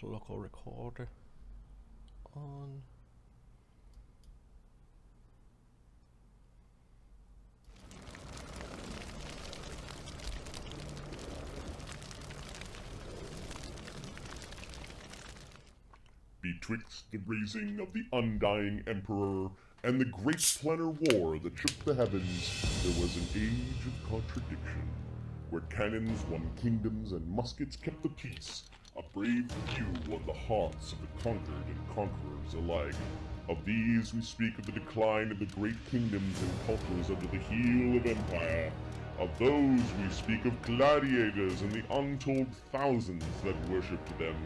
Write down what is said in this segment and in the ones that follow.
local recorder on. Betwixt the raising of the undying emperor and the great planar war that shook the heavens, there was an age of contradiction, where cannons won kingdoms and muskets kept the peace. A brave few won the hearts of the conquered and conquerors alike. Of these we speak of the decline of the great kingdoms and cultures under the heel of empire. Of those we speak of gladiators and the untold thousands that worshipped them.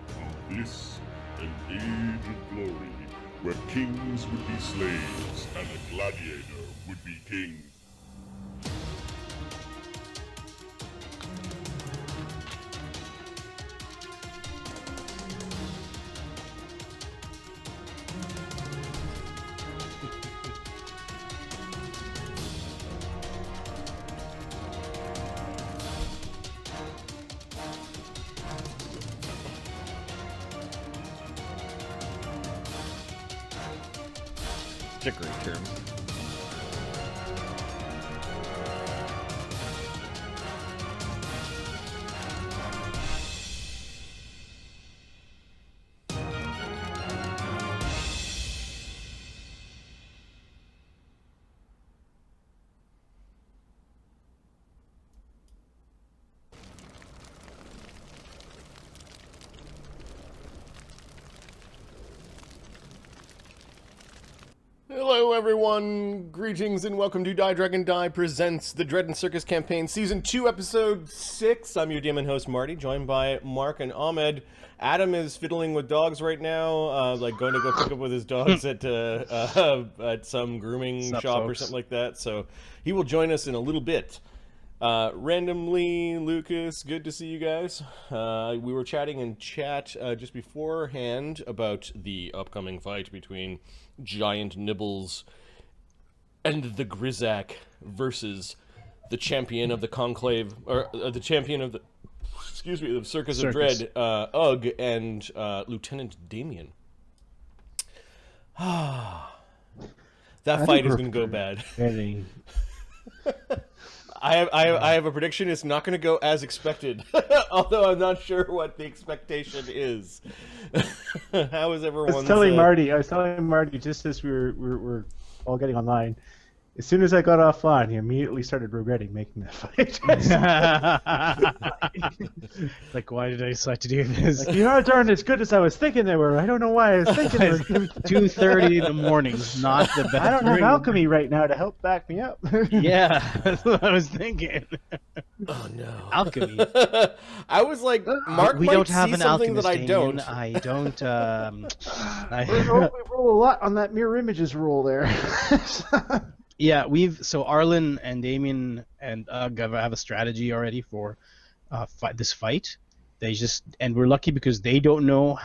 Of this an age of glory, where kings would be slaves and a gladiator would be king. It's a great term. Hello everyone, greetings and welcome to Die Dragon Die presents the Dread and Circus Campaign Season 2, Episode 6. I'm your DM and host Marty, joined by Mark and Ahmed. Adam is fiddling with dogs right now, going to go pick up with his dogs at some grooming shop or something like that, so he will join us in a little bit. Randomly, Lucas, good to see you guys. We were chatting in chat just beforehand about the upcoming fight between Giant Nibbles and the Grizaak versus the champion of the conclave, or the champion of the, the Circus of Dread, Ugg, and Lieutenant Damian. That fight is going to go bad. I have a prediction. It's not going to go as expected, although I'm not sure what the expectation is. How is everyone? I was telling Marty just as we were all getting online. As soon as I got offline, he immediately started regretting making that fight. Like, why did I decide to do this? Like, you aren't as good as I was thinking they were. I don't know why I was thinking they were going to be 2:30 in the morning is not the best. I don't have alchemy right now to help back me up. Yeah, that's what I was thinking. Oh no, alchemy. I was like, Mark, we might don't have see an something alchemist. that I don't. I don't. We roll a lot on that mirror images rule there. Yeah, so Arlen and Damian and Ugg have a strategy already for this fight. And we're lucky because they don't know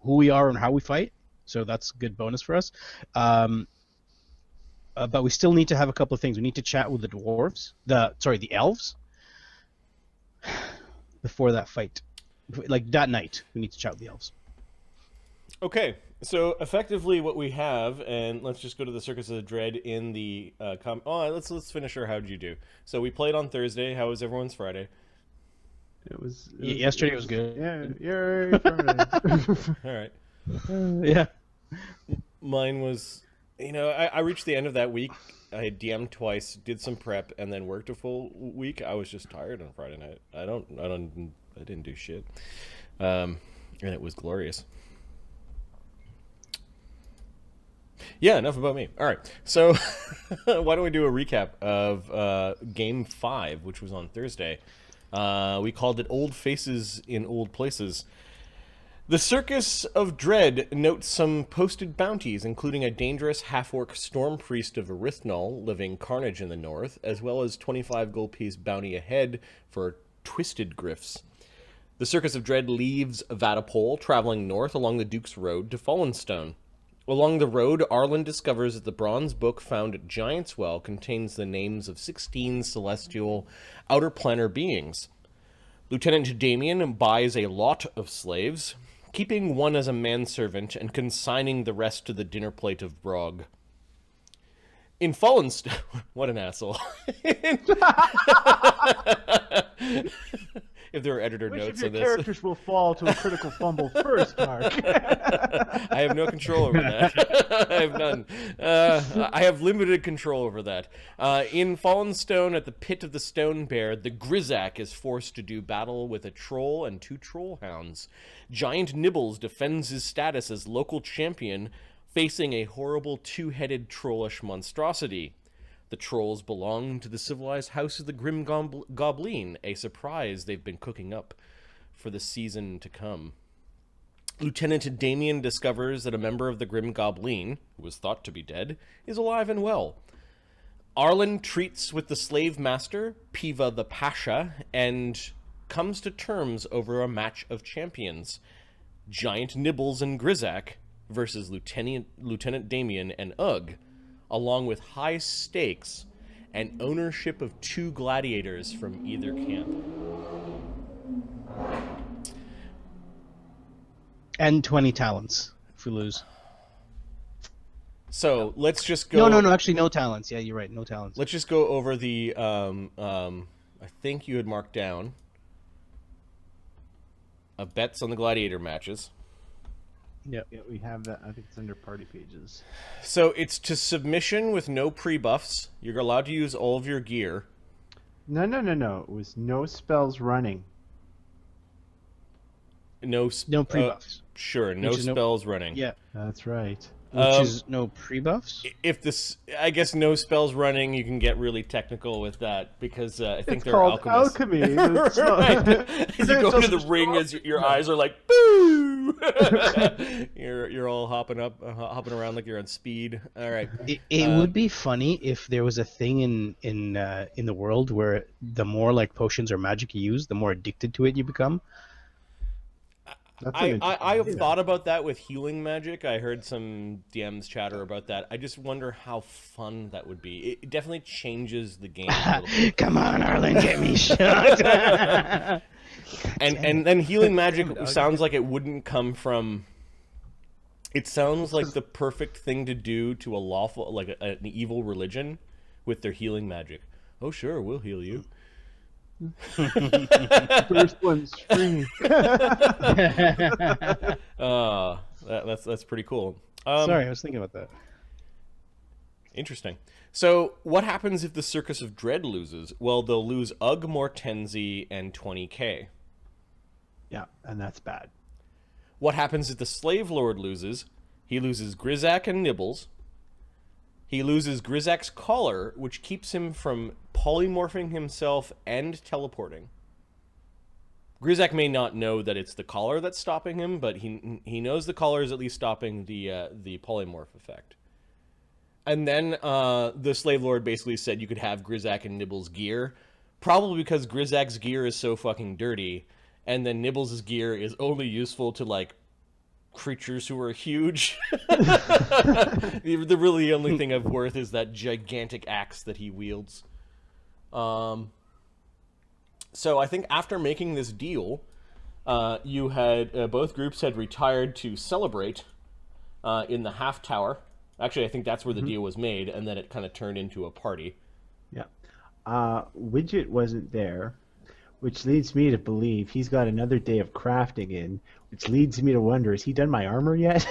who we are and how we fight, so that's a good bonus for us. But we still need to have a couple of things. We need to chat with the dwarves, the elves, before that fight. Like that night, we need to chat with the elves. Okay, so effectively what we have, and let's just go to the Circus of Dread in the let's finish our how'd you do. So we played on Thursday. How was everyone's Friday? Yesterday was good. Yeah, Friday. All right. Yeah. Mine was, I reached the end of that week. I had DM'd twice, did some prep, and then worked a full week. I was just tired on Friday night. I didn't do shit. And it was glorious. Yeah, enough about me. All right, so why don't we do a recap of Game 5, which was on Thursday. We called it Old Faces in Old Places. The Circus of Dread notes some posted bounties, including a dangerous half-orc storm priest of Erithnol living carnage in the north, as well as 25 gold piece bounty ahead for twisted griffs. The Circus of Dread leaves Vatapole, traveling north along the Duke's Road to Fallenstone. Along the road, Arlen discovers that the bronze book found at Giant's Well contains the names of 16 celestial outer planar beings. Lieutenant Damian buys a lot of slaves. keeping one as a manservant and consigning the rest to the dinner plate of Brog. In Fallenstone... What an asshole. If there were editor Which notes of on your this... characters will fall to a critical fumble first, Mark? I have no control over that. I have none. I have limited control over that. In Fallenstone, at the pit of the Stone Bear, the Grizaak is forced to do battle with a troll and 2 troll hounds. Giant Nibbles defends his status as local champion, facing a horrible 2-headed trollish monstrosity. The trolls belong to the civilized house of the Grim Goblin, a surprise they've been cooking up for the season to come. Lieutenant Damian discovers that a member of the Grim Goblin, who was thought to be dead, is alive and well. Arlen treats with the slave master, Piva the Pasha, and comes to terms over a match of champions. Giant Nibbles and Grizaak versus Lieutenant Damian and Ugg, along with high stakes and ownership of 2 gladiators from either camp. And 20 talents if we lose. So let's just go... No, actually no talents. Yeah, you're right, no talents. Let's just go over the... I think you had marked down bets on the gladiator matches. Yeah, we have that. I think it's under party pages. So it's to submission with no pre-buffs. You're allowed to use all of your gear. No. It was no spells running. No pre-buffs. Sure, no spells running. Yeah. That's right. Which is no pre-buffs? If this, I guess, no spells running, you can get really technical with that because I think It's they're called alchemists. alchemy. It's Right. As you go into the ring, as your eyes are like, boo! you're all hopping around like you're on speed. All right. It would be funny if there was a thing in the world where the more like potions or magic you use, the more addicted to it you become. I have thought about that with healing magic. I heard some DMs chatter about that. I just wonder how fun that would be. It definitely changes the game a little bit. Come on, Arlen, get me shot. and then healing magic sounds like it wouldn't come from... It sounds like the perfect thing to do to a lawful, like an evil religion with their healing magic. Oh, sure, we'll heal you. First one's free. That's pretty cool. Sorry, I was thinking about that. Interesting. So, what happens if the Circus of Dread loses? Well, they'll lose Ugg, Mortenzie, and 20k. Yeah, and that's bad. What happens if the Slave Lord loses? He loses Grizaak and Nibbles. He loses Grizaak's collar, which keeps him from polymorphing himself and teleporting. Grizaak may not know that it's the collar that's stopping him, but he knows the collar is at least stopping the polymorph effect. And then the Slave Lord basically said you could have Grizaak and Nibbles' gear, probably because Grizaak's gear is so fucking dirty, and then Nibbles' gear is only useful to, like, creatures who are huge. The really only thing of worth is that gigantic axe that he wields. So I think after making this deal, you had both groups had retired to celebrate in the half tower. Actually, I think that's where the deal was made, and then it kind of turned into a party. Yeah. Widget wasn't there, which leads me to believe he's got another day of crafting in, which leads me to wonder, has he done my armor yet?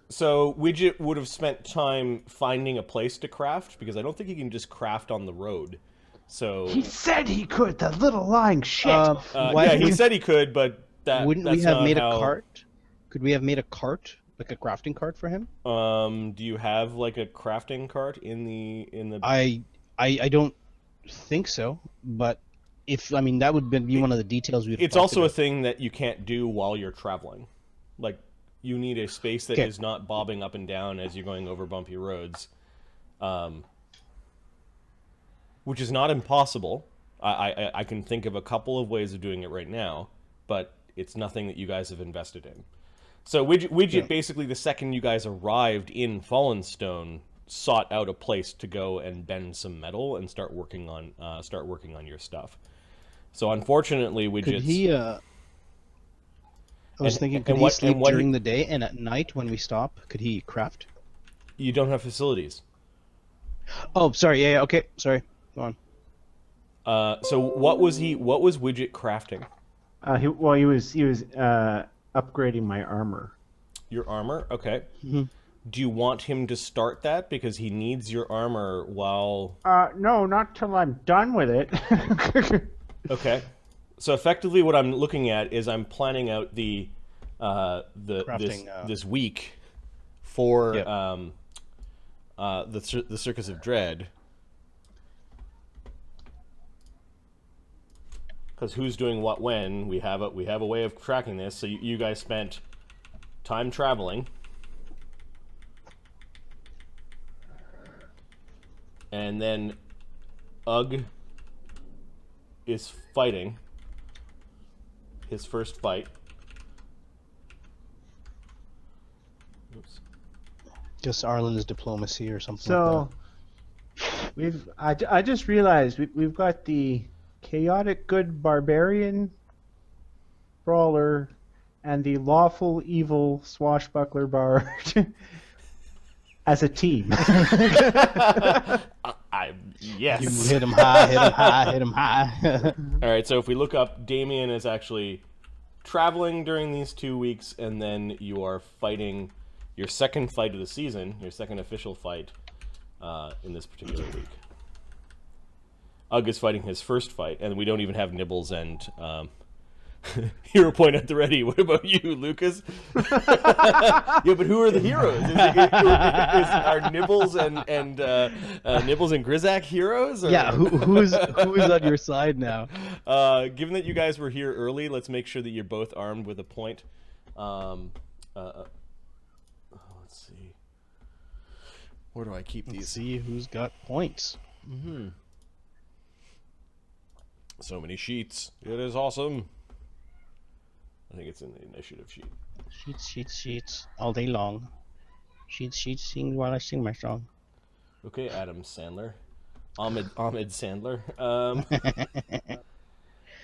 So Widget would have spent time finding a place to craft, because I don't think he can just craft on the road. So He said he could, the little lying shit. yeah, he said he could, but wouldn't that's we have not made how... a cart? Could we have made a cart, like a crafting cart for him? Do you have like a crafting cart in the? I don't think so, but that would be one of the details we'd. It's also a thing that you can't do while you're traveling. Like, you need a space that is not bobbing up and down as you're going over bumpy roads, which is not impossible. I can think of a couple of ways of doing it right now, but it's nothing that you guys have invested in. So Widget basically, the second you guys arrived in Fallenstone, sought out a place to go and bend some metal and start working on your stuff. So unfortunately, Widget's... Could he? I was thinking, could he sleep during the day, and at night when we stop, could he craft? You don't have facilities. Oh, sorry. Yeah. Okay. Sorry. Go on. So what was Widget crafting? He was upgrading my armor. Your armor? Okay. Mm-hmm. Do you want him to start that? Because he needs your armor while... No, not till I'm done with it. Okay. So effectively what I'm looking at is I'm planning out the Crafting, this week for Yep. the Circus of Dread. Because who's doing what when? We have a way of tracking this. So you guys spent time traveling. And then Ugg is fighting his first fight. Oops. Just Arlen's diplomacy or something. So I just realized we've got the chaotic good barbarian brawler and the lawful evil swashbuckler bard as a team. Yes. You hit him high, hit him high, hit him high. All right, so if we look up, Damian is actually traveling during these 2 weeks, and then you are fighting your second fight of the season, your second official fight in this particular week. Ugg is fighting his first fight, and we don't even have Nibbles and hero point at the ready. What about you, Lucas? Yeah, but who are the heroes? Is are Nibbles and Nibbles and Grizaak heroes? Or? Yeah, who's on your side now? Given that you guys were here early, let's make sure that you're both armed with a point. Let's see. Where do I keep these? Let's see who's got points. Mm-hmm. So many sheets. It is awesome. I think it's in the initiative sheet. Sheets, all day long. Sheets, sing while I sing my song. Okay, Adam Sandler. Ahmed Sandler.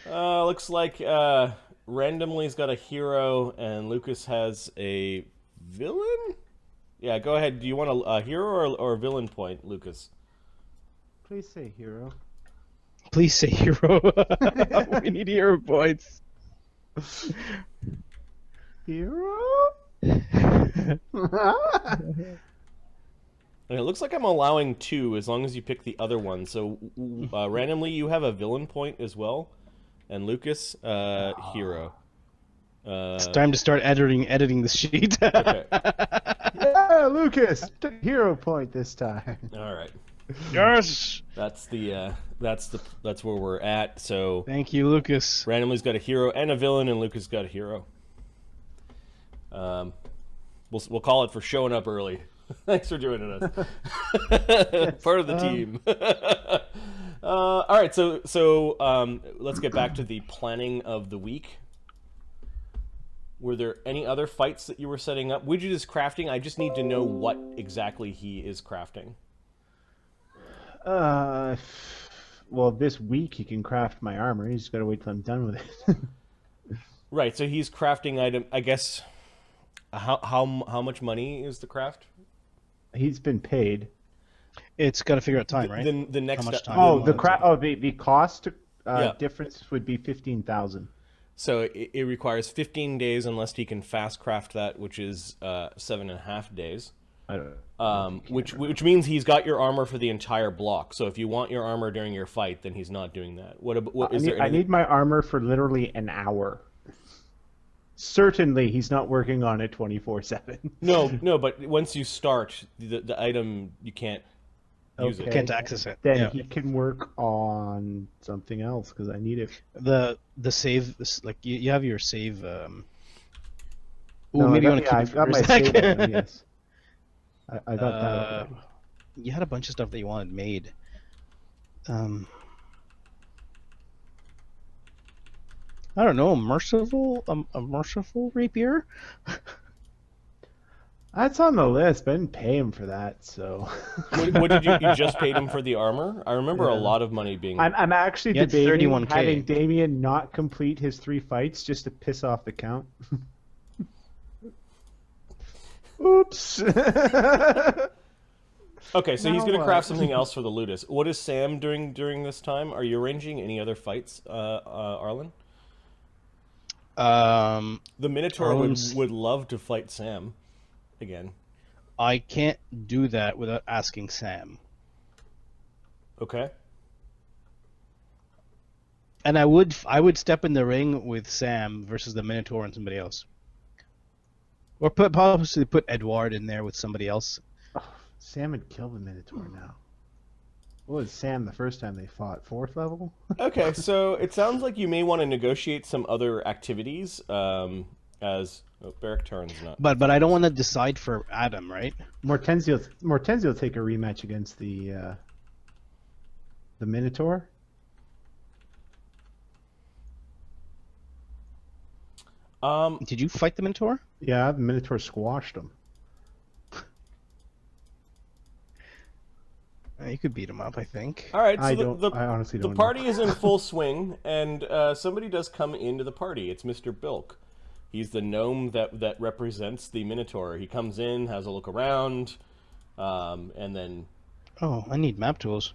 Looks like Randomly's got a hero and Lucas has a villain? Yeah, go ahead. Do you want a hero or a villain point, Lucas? Please say hero. Please say hero. We need hero points. Hero? And it looks like I'm allowing 2 as long as you pick the other one. So randomly you have a villain point as well, and Lucas hero. It's time to start editing the sheet. Okay. Yeah, Lucas, hero point this time. All right. Yes. That's where we're at. So Thank you, Lucas. randomly's got a hero and a villain, and Lucas got a hero. We'll call it for showing up early. Thanks for joining us. Part of the team. All right, so let's get back to the planning of the week. Were there any other fights that you were setting up? Widget is crafting. I just need to know what exactly he is crafting. Well, this week he can craft my armor. He's just got to wait till I'm done with it. Right, so he's crafting item. I guess how much money is the craft? He's been paid. It's got to figure out time, right? The next How much step. time? The cost Yeah. difference would be 15,000. So it requires 15 days unless he can fast craft that, which is 7.5 days. I don't know. Which means he's got your armor for the entire block. So if you want your armor during your fight, then he's not doing that. I need my armor for literally an hour. Certainly, he's not working on it 24/7. No, but once you start the item, you can't use You it. can't access it. Then Yeah. he can work on something else because I need it. The save, like you have your save. Ooh, No, maybe you want to I keep it got for my a save second. item, yes. I got that. already. You had a bunch of stuff that you wanted made. I don't know, a merciful rapier. That's on the list, but I didn't pay him for that, so. What did you just paid him for the armor? I remember a lot of money being. I'm actually You had debating 31K. having Damian not complete his 3 fights just to piss off the count. Oops. Okay, so he's Now going to what? craft something else for the Ludus. What is Sam doing during this time? Are you arranging any other fights, Arlen? The Minotaur Arlen's- would love to fight Sam again. I can't do that without asking Sam. Okay. And I would step in the ring with Sam versus the Minotaur and somebody else. Or possibly put Edward in there with somebody else. Sam would kill the Minotaur now. What was Sam the first time they fought? 4th level? Okay, so it sounds like you may want to negotiate some other activities as Barrack turns. Not. But I don't want to decide for Adam, right? Mortenzie will take a rematch against the Minotaur. Did you fight the Minotaur? Yeah, the Minotaur squashed him. You could beat him up, I think. All right, so I honestly the don't party know. is in full swing, and somebody does come into the party. It's Mr. Bilk. He's the gnome that represents the Minotaur. He comes in, has a look around, and then... Oh, I need map tools.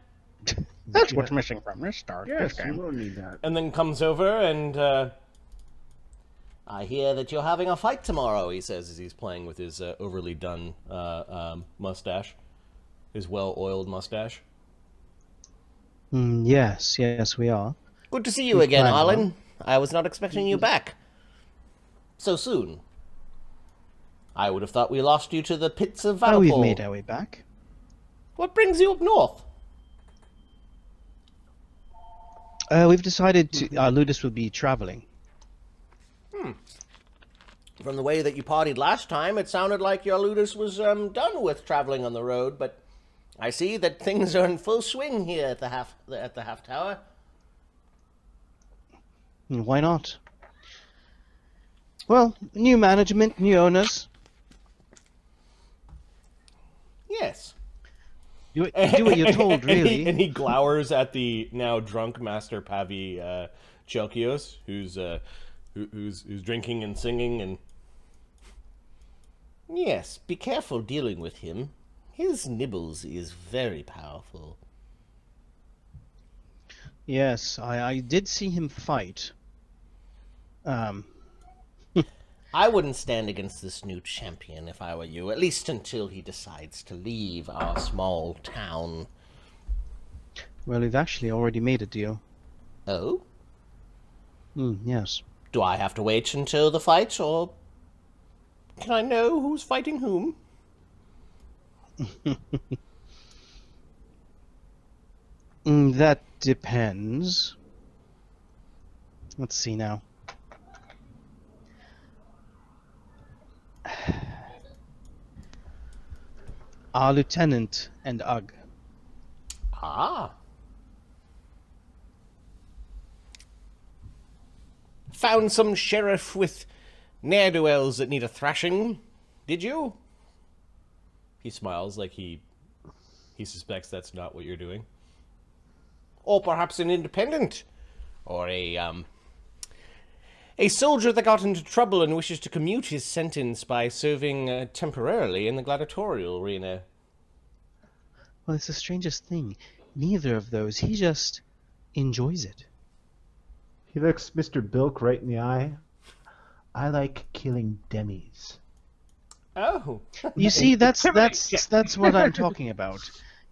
That's what's missing from this start. Yes, you will need that. And then comes over and... I hear that you're having a fight tomorrow, he says as he's playing with his overly done mustache. His well-oiled mustache. Yes, we are. Good to see you again, Arlen. I was not expecting you back so soon. I would have thought we lost you to the pits of Valapol. Oh, we've made our way back. What brings you up north? We've decided to. Ludus will be traveling. From the way that you partied last time, it sounded like your Ludus was done with traveling on the road, but I see that things are in full swing here at the half tower. Why not? Well, new management, new owners. Yes. Do what you're told, really. And he glowers at the now drunk Master Piva Chelkios, who's drinking and singing and... Yes, be careful dealing with him. His Nibbles is very powerful. Yes, I did see him fight. I wouldn't stand against this new champion if I were you, at least until he decides to leave our small town. Well, we've actually already made a deal. Oh? Yes. Do I have to wait until the fight, or can I know who's fighting whom? That depends. Let's see now. Our lieutenant and Ugg. Ah. Found some sheriff with ne'er-do-wells that need a thrashing, did you? He smiles like he suspects that's not what you're doing. Or perhaps an independent, or a soldier that got into trouble and wishes to commute his sentence by serving temporarily in the gladiatorial arena. Well, it's the strangest thing. Neither of those. He just enjoys it. He looks Mr. Bilk right in the eye. I like killing demis. Oh. You see, that's what I'm talking about.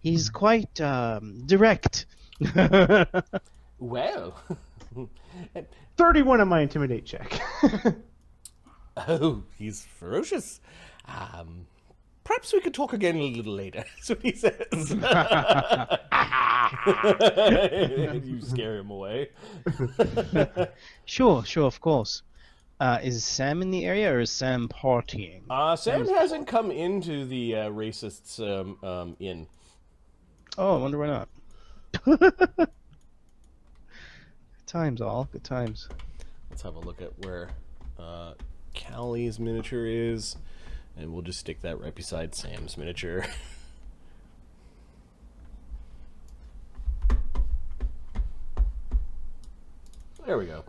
He's quite direct. Well. 31 on my intimidate check. Oh, he's ferocious. Perhaps we could talk again a little later. That's what he says. You scare him away. Sure, of course. Is Sam in the area, or is Sam partying? Sam hasn't come into the racists' inn. Oh, I wonder why not. Good times, all. Good times. Let's have a look at where Callie's miniature is, and we'll just stick that right beside Sam's miniature. There we go.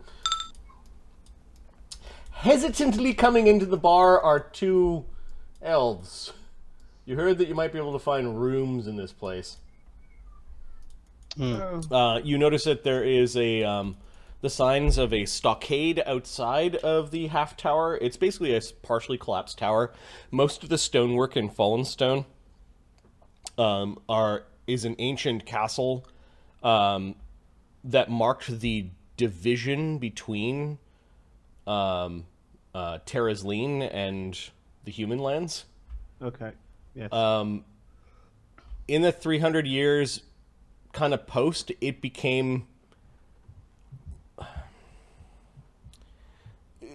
Hesitantly coming into the bar are two elves. You heard that you might be able to find rooms in this place. You notice that there is the signs of a stockade outside of the half tower. It's basically a partially collapsed tower. Most of the stonework in Fallenstone is an ancient castle that marked the division between Terrazleen and the human lands. Okay. Yes. In the 300 years kind of post, it became...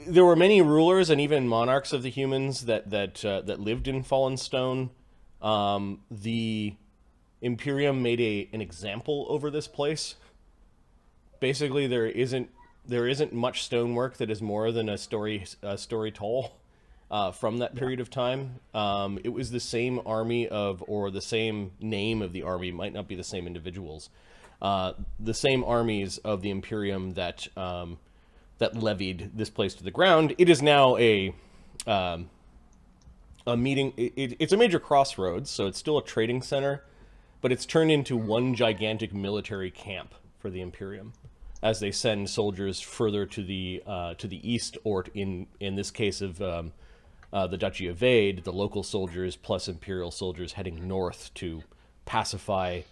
There were many rulers and even monarchs of the humans that lived in Fallenstone. The Imperium made an example over this place. Basically, there isn't much stonework that is more than a story tall from that period of time. It was the same army or the same name of the army, might not be the same individuals. The same armies of the Imperium that levied this place to the ground. It is now a meeting. It's a major crossroads, so it's still a trading center, but it's turned into one gigantic military camp for the Imperium, as they send soldiers further to the east, or in this case of the Duchy of Vade, the local soldiers plus Imperial soldiers heading north to pacify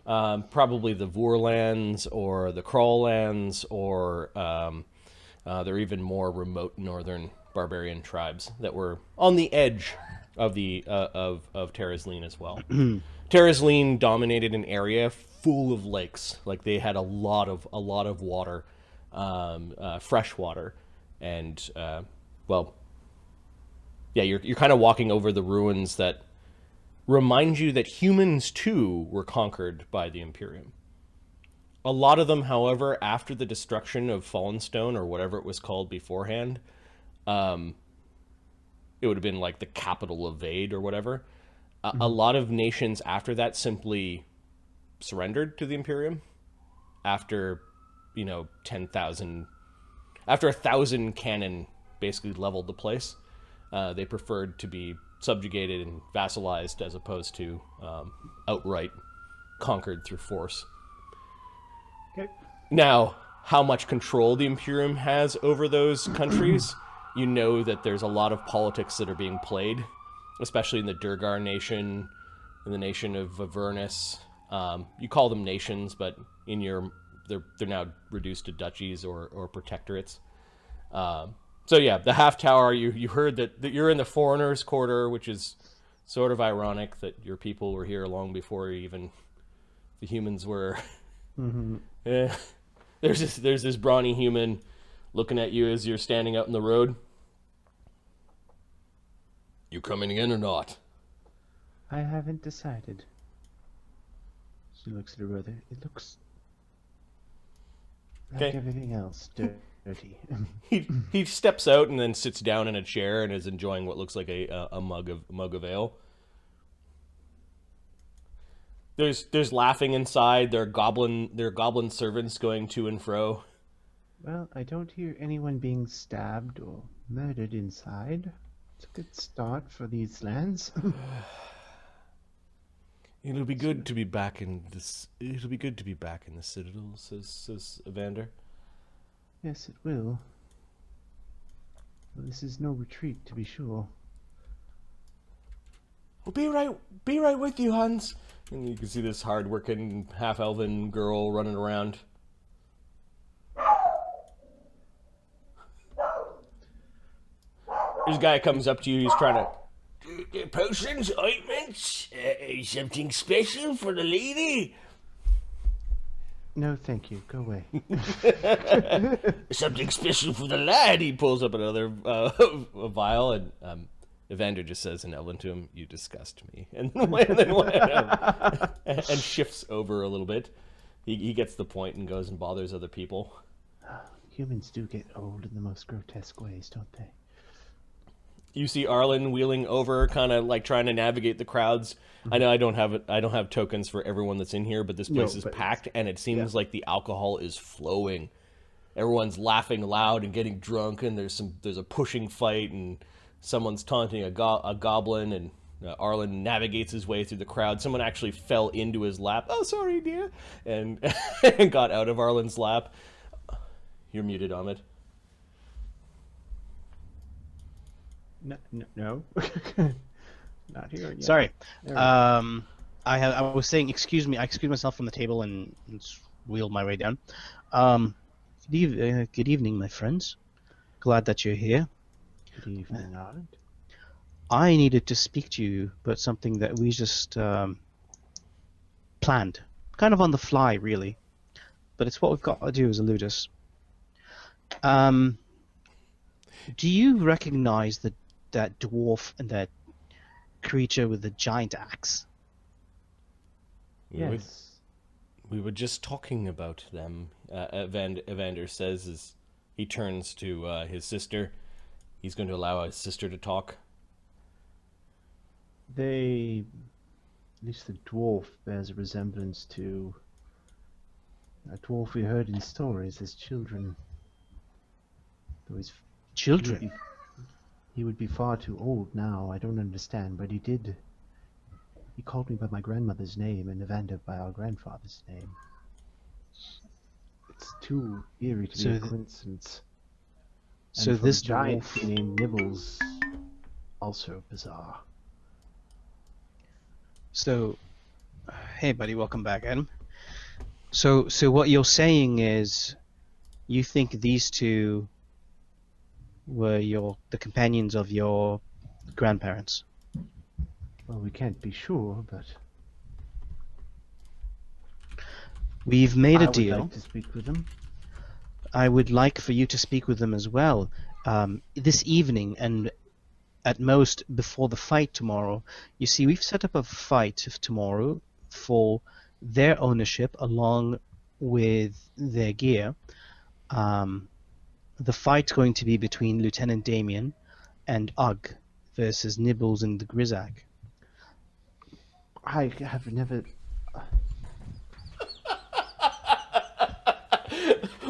probably the Voorlands or the Crawlands, or there are even more remote northern barbarian tribes that were on the edge of Terrazleen as well. Terrazleen dominated an area full of lakes. Like, they had a lot of water, fresh water, and you're kind of walking over the ruins that remind you that humans too were conquered by the Imperium. A lot of them, however, after the destruction of Fallenstone, or whatever it was called beforehand, it would have been like the capital of Vade or whatever. A lot of nations after that simply surrendered to the Imperium after, 10,000... After 1,000 cannon basically leveled the place. They preferred to be subjugated and vassalized as opposed to outright conquered through force. Okay. Now, how much control the Imperium has over those countries, you know that there's a lot of politics that are being played, especially in the Durgar nation, in the nation of Avernus. You call them nations, but they're now reduced to duchies or protectorates. So yeah, the half tower, you heard that you're in the foreigners' quarter, which is sort of ironic that your people were here long before even the humans were. Mm-hmm. Yeah. There's this brawny human looking at you as you're standing out in the road. You coming in or not? I haven't decided. She looks at her brother. It looks like everything else, dirty. He steps out and then sits down in a chair and is enjoying what looks like a mug of ale. There's laughing inside. There are goblin servants going to and fro. Well, I don't hear anyone being stabbed or murdered inside. It's a good start for these lands. It'll be good to be back in this. It'll be good to be back in the Citadel, says Evander. Yes, it will. Well, this is no retreat, to be sure. Well, be right with you, Hans. And you can see this hard-working, half-elven girl running around. This guy comes up to you. He's trying to... Potions, ointments, something special for the lady? No, thank you. Go away. Something special for the lad. He pulls up another a vial, and Evander just says in Elven to him, "You disgust me," and shifts over a little bit. He gets the point and goes and bothers other people. Humans do get old in the most grotesque ways, don't they? You see Arlen wheeling over, kind of like trying to navigate the crowds. I know I don't have tokens for everyone that's in here, but this place is packed, and it seems like the alcohol is flowing. Everyone's laughing loud and getting drunk, and there's a pushing fight, and someone's taunting a goblin, and Arlen navigates his way through the crowd. Someone actually fell into his lap. Oh, sorry, dear, and and got out of Arlen's lap. You're muted, Ahmed. No. Not here yet. Sorry. There we go. I was saying, excuse me. I excused myself from the table and wheeled my way down. Good evening, my friends. Glad that you're here. Good evening, Arlen. I needed to speak to you about something that we just planned, kind of on the fly, really. But it's what we've got to do as a ludus. Do you recognize that dwarf and that creature with the giant axe? Yes. We were just talking about them, Evander says as he turns to his sister. He's going to allow his sister to talk. At least the dwarf bears a resemblance to a dwarf we heard in stories as children. Though Children? He would be far too old now, I don't understand, but he did. He called me by my grandmother's name and Evander by our grandfather's name. It's too eerie to be a coincidence. So And for this the giant dwarf... named Nibbles, also bizarre. So, hey buddy, welcome back, Adam. So what you're saying is, you think these two were the companions of your grandparents? Well, we can't be sure, but We've made a I would deal. like to speak with them. I would like for you to speak with them as well, this evening, and at most before the fight tomorrow. You see, we've set up a fight tomorrow for their ownership along with their gear. The fight's going to be between Lieutenant Damian and Ugg versus Nibbles and the Grizaak. I have never...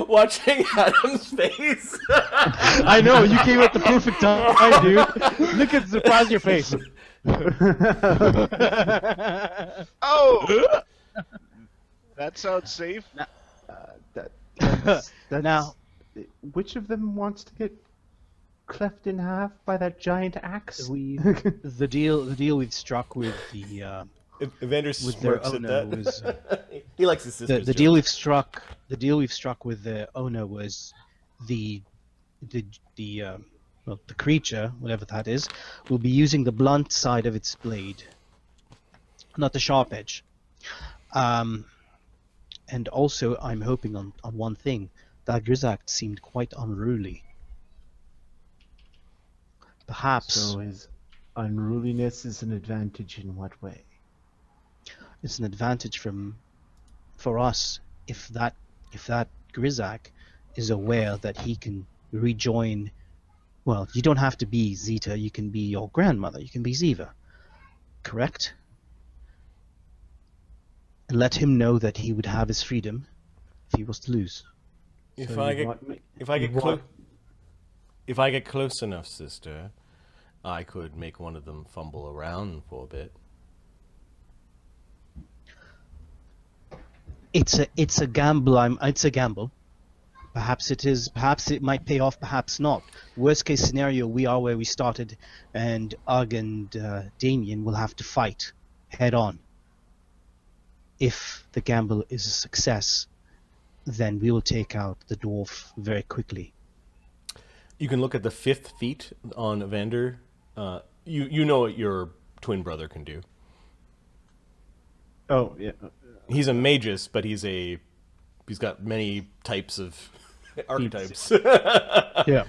Watching Adam's face. I know, you came at the perfect time, dude. Look at the surprise on your face. Oh! That sounds safe. That's Now, which of them wants to get cleft in half by that giant axe? the deal we've struck with the Evander with their smirks at owner that. was He likes his sister's the deal we've struck with the owner was the creature, whatever that is, will be using the blunt side of its blade, not the sharp edge. And also, I'm hoping on one thing. That Grizaak seemed quite unruly. Perhaps So his unruliness is an advantage in what way? it's an advantage for us if that Grizaak is aware that he can rejoin. Well, you don't have to be Zeta. You can be your grandmother. You can be Ziva. Correct? And let him know that he would have his freedom if he was to lose. If So I you get want me- if I you get want- if I get close enough, sister, I could make one of them fumble around for a bit. It's a gamble. It's a gamble. Perhaps it is. Perhaps it might pay off. Perhaps not. Worst case scenario, we are where we started, and Ugg and Damian will have to fight head on. If the gamble is a success, then we will take out the dwarf very quickly. You can look at the 5th feat on Evander. You know what your twin brother can do. Oh, yeah. He's a magus, but he's got many types of archetypes. Yeah.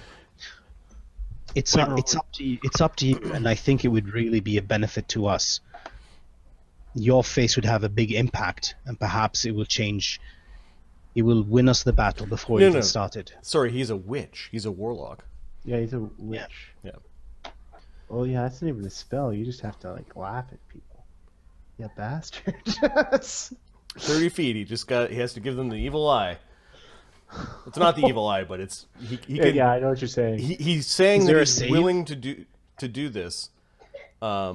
It's up to you. It's up to you, and I think it would really be a benefit to us. Your face would have a big impact, and perhaps it will change. It will win us the battle before it even started. Sorry, he's a witch. He's a warlock. Yeah, he's a witch. Yeah. Oh, yeah, that's not even a spell. You just have to, laugh at people. Yeah, bastard. 30 feet. He has to give them the evil eye. It's not the evil eye, but it's he can, yeah, I know what you're saying. He's saying Is that there a he's save? willing to do. to do this. Yeah.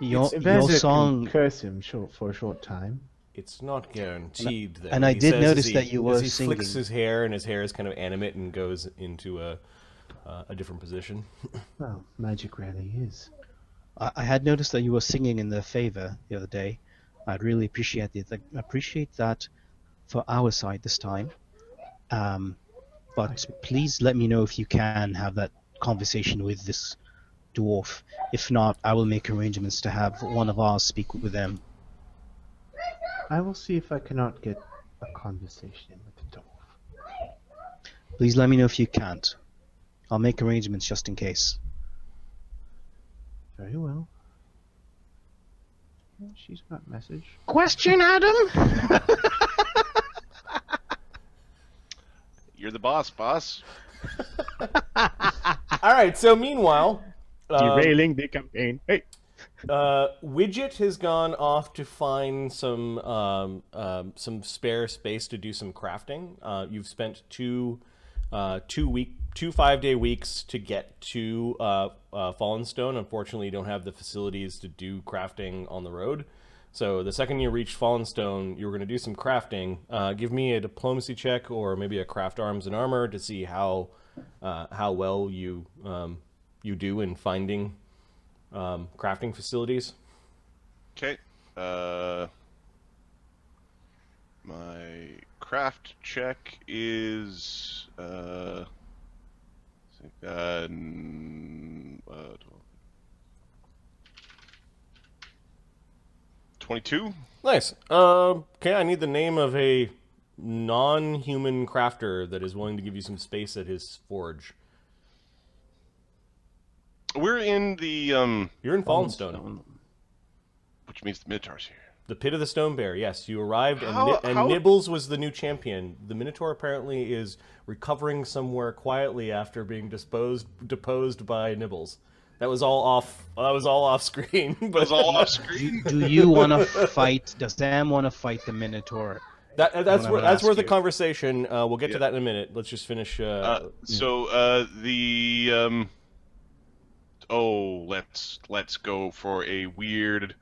Your Vezir song. can curse him for a short time. It's not guaranteed. Though. And I He did says notice as that you were as he flicks singing. his hair, and his hair is kind of animate and goes into a different position. Well, magic rarely is. I had noticed that you were singing in their favor the other day. I'd really appreciate that for our side this time. But please let me know if you can have that conversation with this dwarf. If not, I will make arrangements to have one of ours speak with them. I will see if I cannot get a conversation with the dwarf. Please let me know if you can't. I'll make arrangements just in case. Very well. Well, she's got message. Question, Adam? You're the boss. All right. So meanwhile, Derailing the campaign. Hey. Widget has gone off to find some spare space to do some crafting. You've spent two 5-day weeks to get to Fallenstone. Unfortunately, you don't have the facilities to do crafting on the road. So the second you reach Fallenstone, you're going to do some crafting. Give me a diplomacy check or maybe a craft arms and armor to see how well you do in finding crafting facilities. Okay. My craft check is 22. Nice. Okay, I need the name of a non-human crafter that is willing to give you some space at his forge. We're in the You're in Fallenstone. which means the Minotaur's here. The Pit of the Stone Bear. Yes, you arrived, and, How- Nibbles was the new champion. The Minotaur apparently is recovering somewhere quietly after being deposed by Nibbles. That was all off. That was all off screen. But That's all off screen. Do you want to fight? Does Sam want to fight the Minotaur? that's I'm worth gonna that's ask worth a you. conversation. We'll get to Yeah. that in a minute. Let's just finish. Let's go for a weird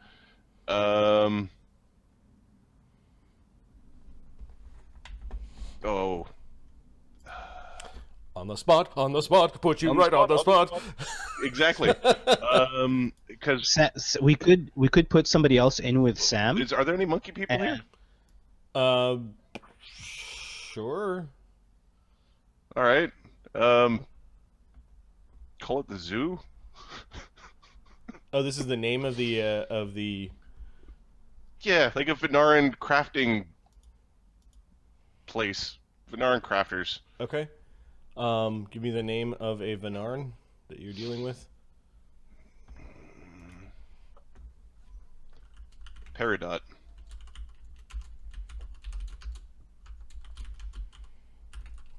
On the spot, put you right on the spot. exactly. Because We could put somebody else in with Sam. are there any monkey people here? Sure. All right. Call it the zoo. Oh, this is the name of the. Yeah, like a venaran crafting place. Venaran crafters. Okay. Give me the name of a venaran that you're dealing with. Peridot.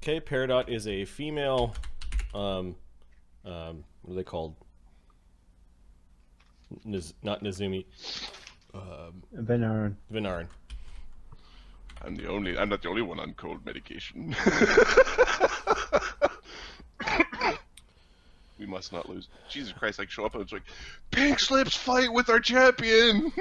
Okay, Peridot is a female. What are they called? Not Nazumi. Venaran. Venaran. I'm not the only one on cold medication. We must not lose. Jesus Christ, I show up and it's like, Pink Slips fight with our champion!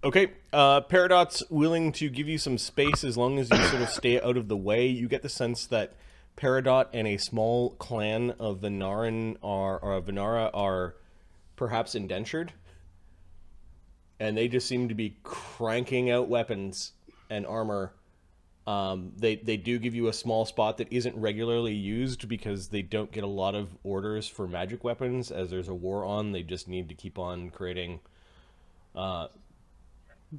Okay, Peridot's willing to give you some space as long as you sort of stay out of the way. You get the sense that Peridot and a small clan of Venara are perhaps indentured. And they just seem to be cranking out weapons and armor. They do give you a small spot that isn't regularly used because they don't get a lot of orders for magic weapons. As there's a war on, they just need to keep on creating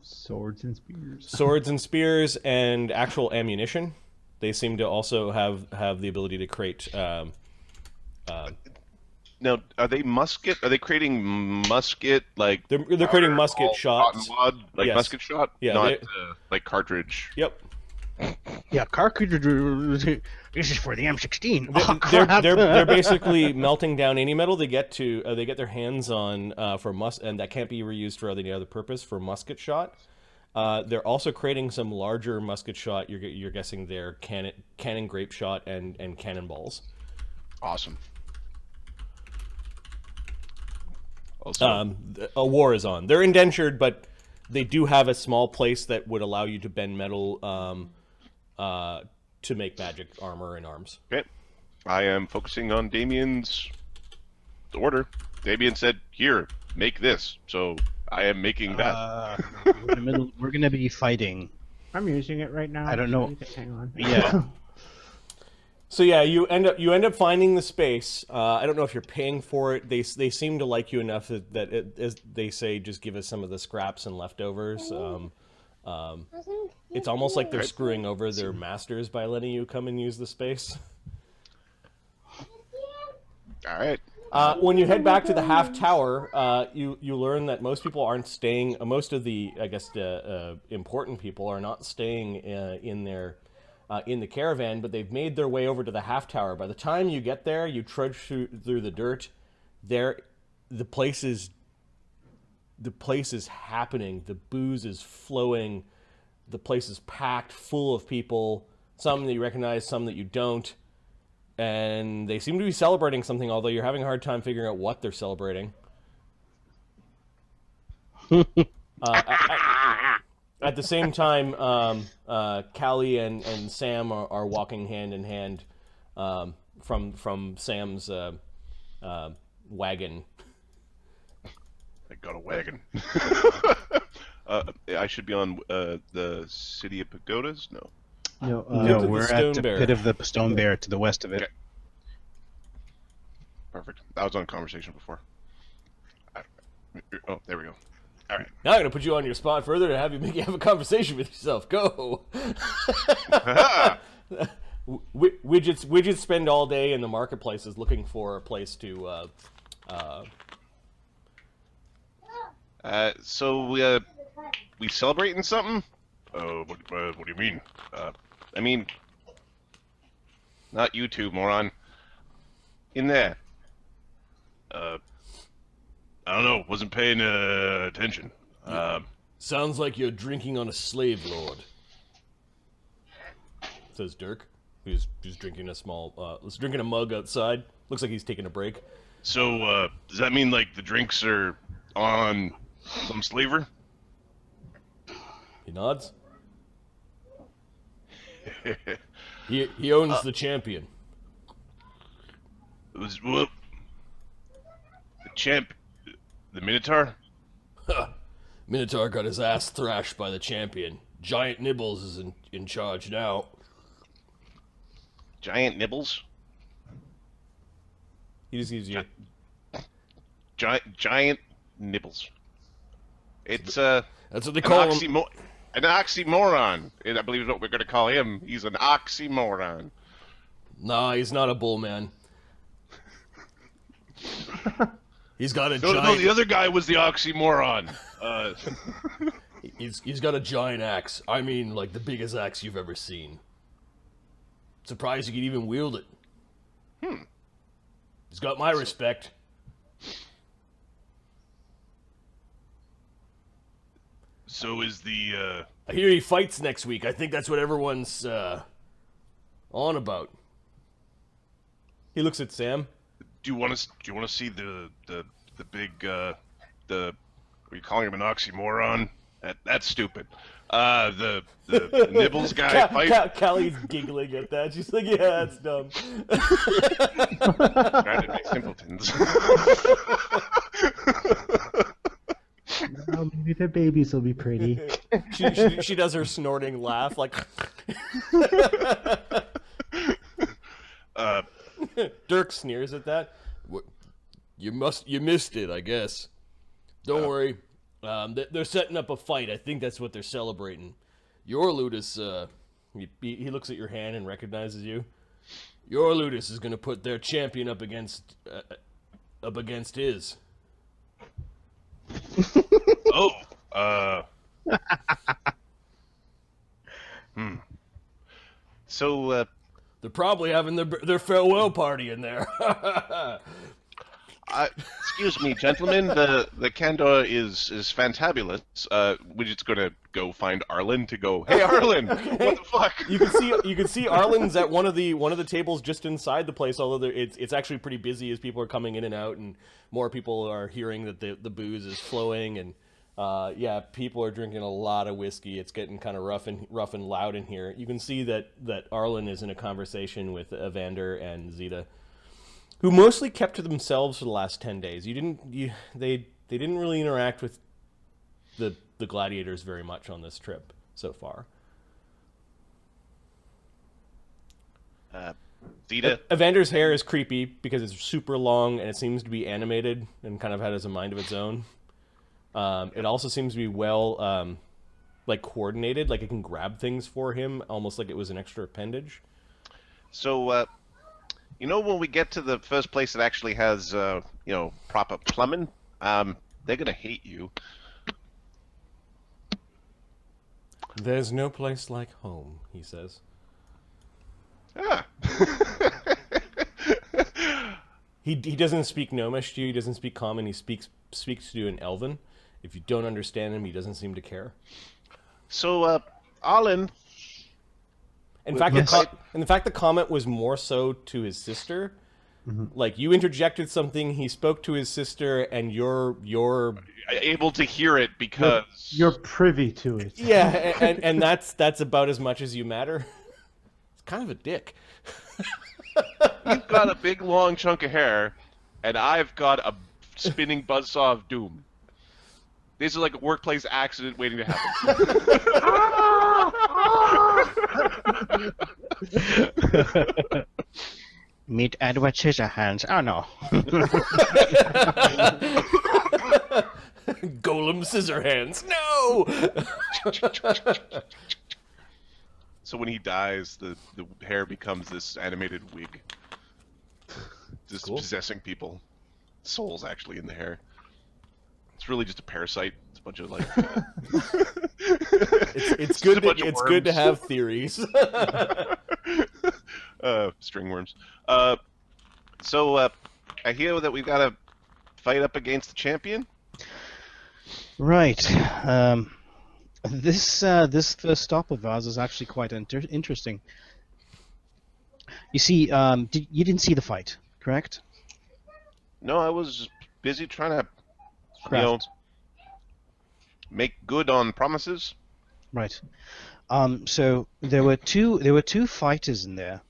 Swords and spears. swords and spears and actual ammunition. They seem to also have the ability to create. Now, are they musket? Are they creating musket like? They're creating musket shots. Cotton wad, like Yes. musket shot, Yeah, not like cartridge. Yep. Yeah, cartridge. This is for the M16. Oh, crap. They're basically melting down any metal they get their hands on and that can't be reused for any other purpose for musket shot. They're also creating some larger musket shot. You're guessing they're cannon grape shot and cannonballs. Awesome. Also, A war is on. They're indentured, but they do have a small place that would allow you to bend metal to make magic armor and arms. okay. I am focusing on Damian's order. Damian said, "Here, make this." So I am making that. We're gonna be fighting. I'm using it right now. I don't know. Hang on. Yeah. So yeah, you end up finding the space. I don't know if you're paying for it. They seem to like you enough that as they say, just give us some of the scraps and leftovers. It's almost like they're screwing over their masters by letting you come and use the space. All right. When you head back to the half tower, you learn that most people aren't staying. Most of the, I guess, important people are not staying in the caravan, but they've made their way over to the half tower. By the time you get there, you trudge through the dirt. The place is happening. The booze is flowing. The place is packed, full of people. Some that you recognize, some that you don't. And they seem to be celebrating something, although you're having a hard time figuring out what they're celebrating. At the same time, Callie and Sam are walking hand in hand from Sam's wagon. I got a wagon. I should be on the City of Pagodas? No. No, No, the we're Stone at the Bear. pit of the Stone Bear to the west of it. Okay. Perfect. That was on conversation before. Oh, there we go. All right. Now I'm going to put you on your spot further to have you have a conversation with yourself. Go! Widgets spend all day in the marketplaces looking for a place to... So we celebrating something? What do you mean? I mean, not you two, moron. In there. I don't know. Wasn't paying attention. Sounds like you're drinking on a slave lord, says Dirk, who's drinking drinking a mug outside. Looks like he's taking a break. So does that mean like the drinks are on some slaver? He nods. He owns the champion. It was the champ, the minotaur. Minotaur got his ass thrashed by the champion. Giant Nibbles is in charge now. Giant Nibbles. He just gives you... Giant Nibbles. It's That's what they call him. An oxymoron. I believe is what we're going to call him. He's an oxymoron. Nah, he's not a bull, man. He's got a giant... No, the other guy was the oxymoron. He's got a giant axe. I mean, like the biggest axe you've ever seen. Surprised you could even wield it. He's got my respect. So is the I hear he fights next week. I think that's what everyone's on about. He looks at Sam. Do you want to see the big are you calling him an oxymoron? That's stupid. The Nibbles guy fight. Callie's giggling at that. She's like, "Yeah, that's dumb." Trying to make simpletons. Well, maybe the babies will be pretty. She does her snorting laugh, like. Dirk sneers at that. You missed it, I guess. Don't worry. They're setting up a fight. I think that's what they're celebrating. Your Ludus, he looks at your hand and recognizes you. Your Ludus is going to put their champion up against his. So they're probably having their farewell party in there. Excuse me, gentlemen. The candor is fantabulous. Widget's gonna go find Arlen to go. Hey, Arlen, what the fuck? You can see Arlen's at one of the tables just inside the place. Although it's actually pretty busy as people are coming in and out, and more people are hearing that the booze is flowing, and people are drinking a lot of whiskey. It's getting kind of rough and loud in here. You can see that Arlen is in a conversation with Evander and Zeta, who mostly kept to themselves for the last 10 days. They didn't really interact with the gladiators very much on this trip so far. Zeta? Evander's hair is creepy because it's super long and it seems to be animated and kind of has a mind of its own. It also seems to be well coordinated, like it can grab things for him, almost like it was an extra appendage. So, when we get to the first place that actually has, proper plumbing, they're gonna hate you. There's no place like home, he says. Ah. He doesn't speak Gnomish to you, he doesn't speak Common, he speaks to you in Elven. If you don't understand him, he doesn't seem to care. So, Arlen... In fact, the comment was more so to his sister. Mm-hmm. Like, you interjected something, he spoke to his sister, and you're able to hear it because you're privy to it. Yeah, and that's about as much as you matter. It's kind of a dick. You've got a big long chunk of hair, and I've got a spinning buzzsaw of doom. This is like a workplace accident waiting to happen. Meet Edward Scissorhands. Oh no. Golem Scissorhands. No. So when he dies, the hair becomes this animated wig, just cool. Possessing people. Souls actually in the hair. It's really just a parasite. It's a bunch of like. It's good. It's good to have theories. String worms. So I hear that we've got to fight up against the champion. Right. This first stop of ours is actually quite interesting. You see, you didn't see the fight, correct? No, I was busy trying to, Craft. make good on promises. Right. So there were two fighters in there,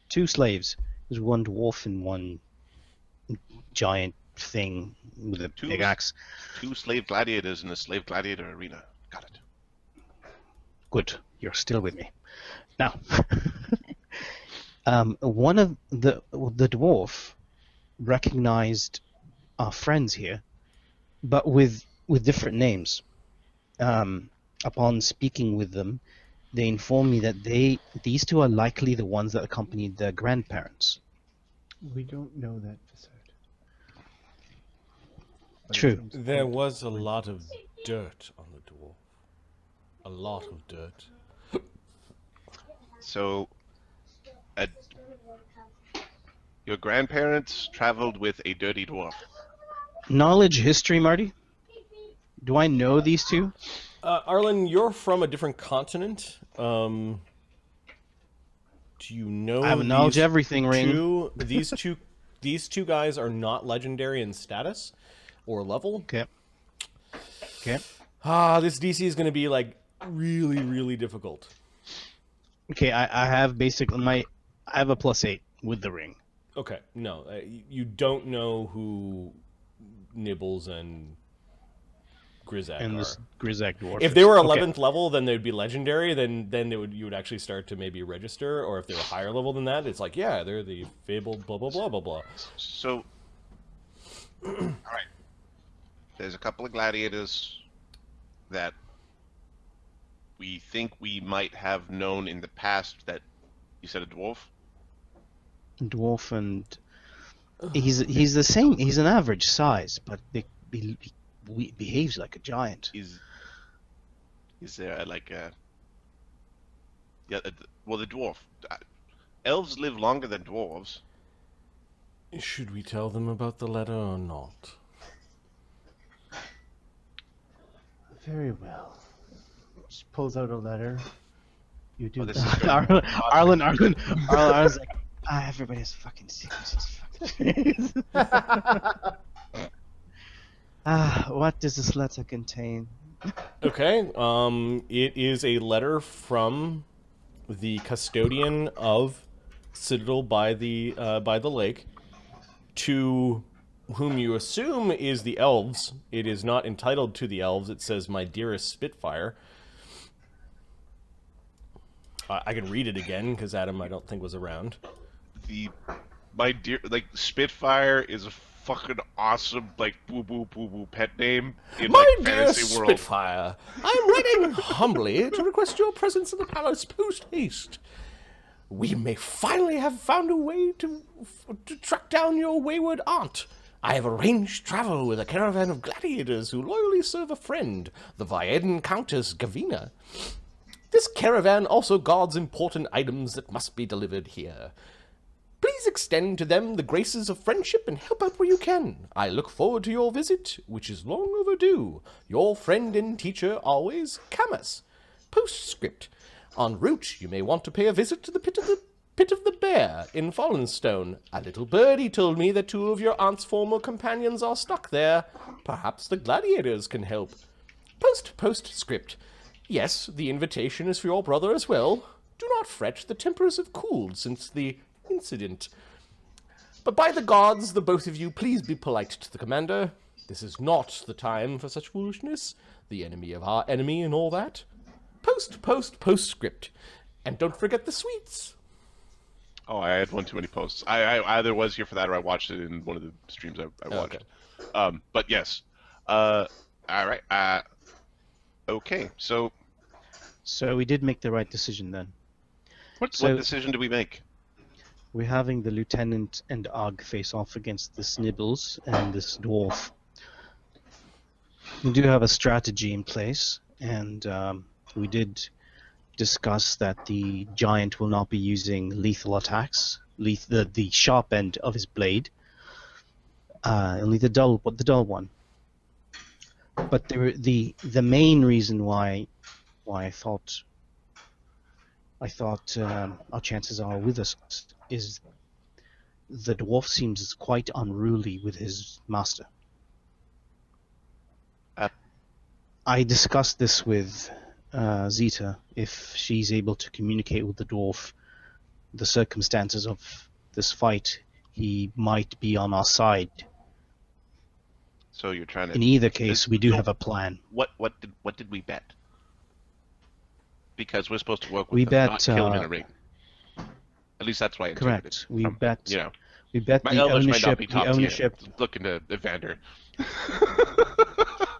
two slaves. There's one dwarf and one giant thing with a big axe. Two slave gladiators in a slave gladiator arena. Got it. Good. You're still with me. Now, one of the dwarf recognized our friends here, but with different names. Upon speaking with them, they informed me that these two are likely the ones that accompanied their grandparents. We don't know that for certain. True. There was a lot of dirt on the dwarf. A lot of dirt. So, your grandparents traveled with a dirty dwarf. Knowledge history, Marty? Do I know these two? Arlen, you're from a different continent. Do you know? I have a knowledge everything ring. These two guys are not legendary in status or level. Okay. This DC is going to be like really, really difficult. Okay, I have basically I have a +8 with the ring. Okay, no, you don't know who Nibbles and Grizaak And are. this Grizaak dwarf. If they were 11th level, then they'd be legendary. Then you would actually start to maybe register. Or if they were higher level than that, it's like, yeah, they're the fabled blah blah blah blah blah. So, all right. There's a couple of gladiators that we think we might have known in the past. That you said a dwarf. Dwarf and he's the same. He's an average size, but he behaves like a giant. Is there like a the dwarf? Elves live longer than dwarves. Should we tell them about the letter or not? Very well. She pulls out a letter. You do this is that. good. Arlen, I was like, everybody's fucking secrets. What does this letter contain? Okay. It is a letter from the custodian of Citadel by the lake to whom you assume is the elves. It is not entitled to the elves. It says, "My dearest Spitfire." I can read it again because Adam, I don't think, was around. My dear, like, Spitfire is a fucking awesome, like, boo pet name in, My like, dear fantasy world. Spitfire, I am writing humbly to request your presence in the palace post-haste. We may finally have found a way to track down your wayward aunt. I have arranged travel with a caravan of gladiators who loyally serve a friend, the Vaeden Countess Gavina. This caravan also guards important items that must be delivered here. Please extend to them the graces of friendship and help out where you can. I look forward to your visit, which is long overdue. Your friend and teacher always, Camus. Postscript. En route, you may want to pay a visit to the Pit of the Bear in Fallenstone. A little birdie told me that 2 of your aunt's former companions are stuck there. Perhaps the gladiators can help. Postscript. Yes, the invitation is for your brother as well. Do not fret, the tempers have cooled since the incident. But by the gods, the both of you, please be polite to the commander. This is not the time for such foolishness. The enemy of our enemy and all that. Postscript. And don't forget the sweets. Oh, I had one too many posts. I either was here for that or I watched it in one of the streams I watched. Okay. But yes. All right. Okay, so We did make the right decision then. what decision did we make? We're having the lieutenant and Ugg face off against this Nibbles and this dwarf. We do have a strategy in place, and we did discuss that the giant will not be using lethal attacks, the sharp end of his blade, only the dull one. But the main reason why I thought our chances are with us is the dwarf seems quite unruly with his master. I discussed this with Zeta, if she's able to communicate with the dwarf the circumstances of this fight, he might be on our side. So you're trying to. In either case, we do have a plan. What did we bet? Because we're supposed to work with We them, bet, not kill him in a ring. At least that's why I interpreted Correct. it. We bet. You know, We bet my the Elvish might not ownership. be The top tier. ownership. Looking to Evander.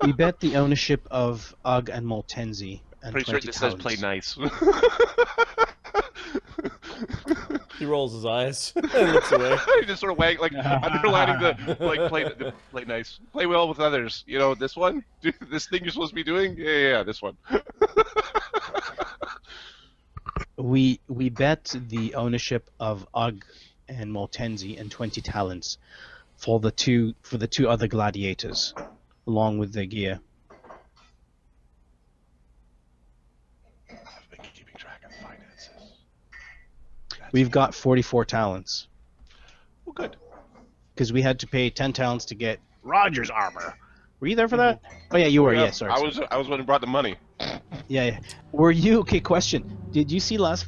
We bet the ownership of Ugg and Mortenzie. And Pretty sure 20 this says talents. play nice. He rolls his eyes and looks away. He just sort of wag, like underlining the play nice, play well with others. You know, this one, this thing you're supposed to be doing. Yeah, this one. We bet the ownership of Ugg and Mortenzie and 20 talents for the two other gladiators, along with their gear. I've been keeping track of finances. We've got 44 talents Well, good. because we had to pay 10 talents to get Roger's armor. Were you there for that? Oh yeah, you were. Yeah, sorry. I was one who brought the money. Yeah. Were you? Okay. Question. Did you see last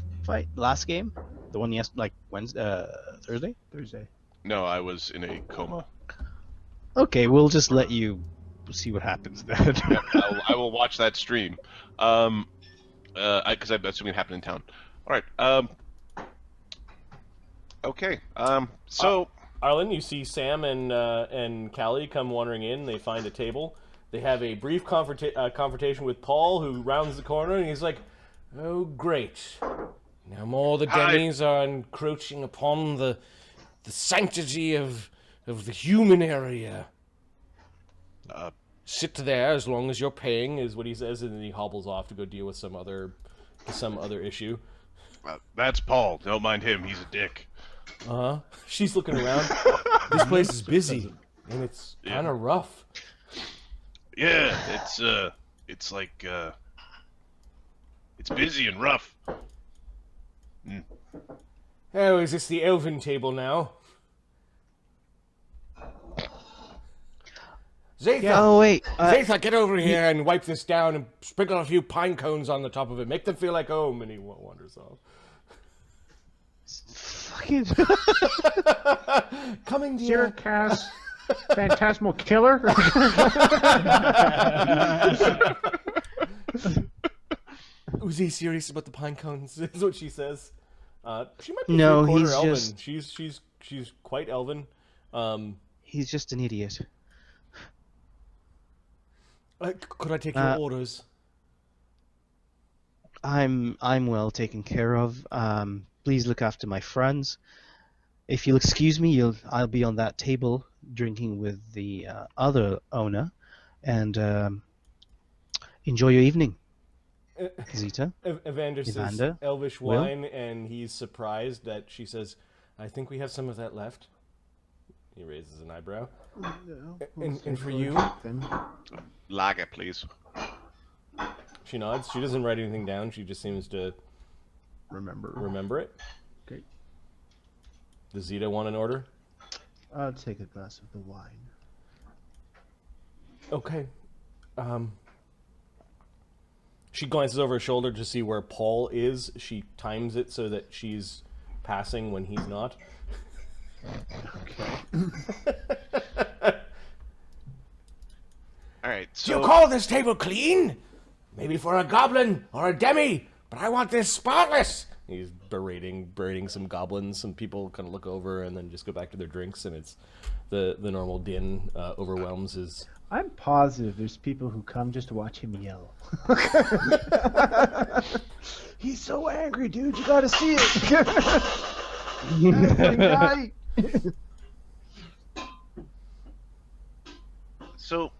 game? The one like Wednesday, Thursday? Thursday. No, I was in a coma. Okay, we'll just let you see what happens then. I will watch that stream. Because I'm assuming it happened in town. All right. Okay. So. Arlen, you see Sam and Callie come wandering in. They find a table. They have a brief confrontation with Paul, who rounds the corner, and he's like, "Oh, great. Now more the Dennies are encroaching upon the sanctity of the human area. Sit there as long as you're paying," is what he says, and then he hobbles off to go deal with some other issue. That's Paul. Don't mind him. He's a dick. Uh-huh. She's looking around. This place is busy, and it's kind of rough. Yeah, it's like it's busy and rough. Oh, is this the elven table now? Zatha! Oh wait. Zatha, get over here and wipe this down and sprinkle a few pine cones on the top of it. Make them feel like home. And he wanders off. Fucking Coming to you. Circus, phantasmal killer. Was he serious about the pine cones? Is what she says. She might be No, three-quarter he's elven. just- She's quite elven. He's just an idiot. Could I take your orders? I'm well taken care of. Please look after my friends. If you'll excuse me, I'll be on that table drinking with the other owner, and enjoy your evening, Zita. Evander says Evander? elvish Will? wine, and he's surprised that she says, "I think we have some of that left." He raises an eyebrow. And for you? Lager, please. She nods. She doesn't write anything down. She just seems to remember it. Okay. Does Zita want an order? I'll take a glass of the wine. Okay. She glances over her shoulder to see where Paul is. She times it so that she's passing when he's not. All right. Do you So call this table clean? Maybe for a goblin or a demi, but I want this spotless. He's berating some goblins. Some people kind of look over and then just go back to their drinks, and it's the normal din overwhelms his. I'm positive there's people who come just to watch him yell. He's so angry, dude. You gotta see it. Guy. So,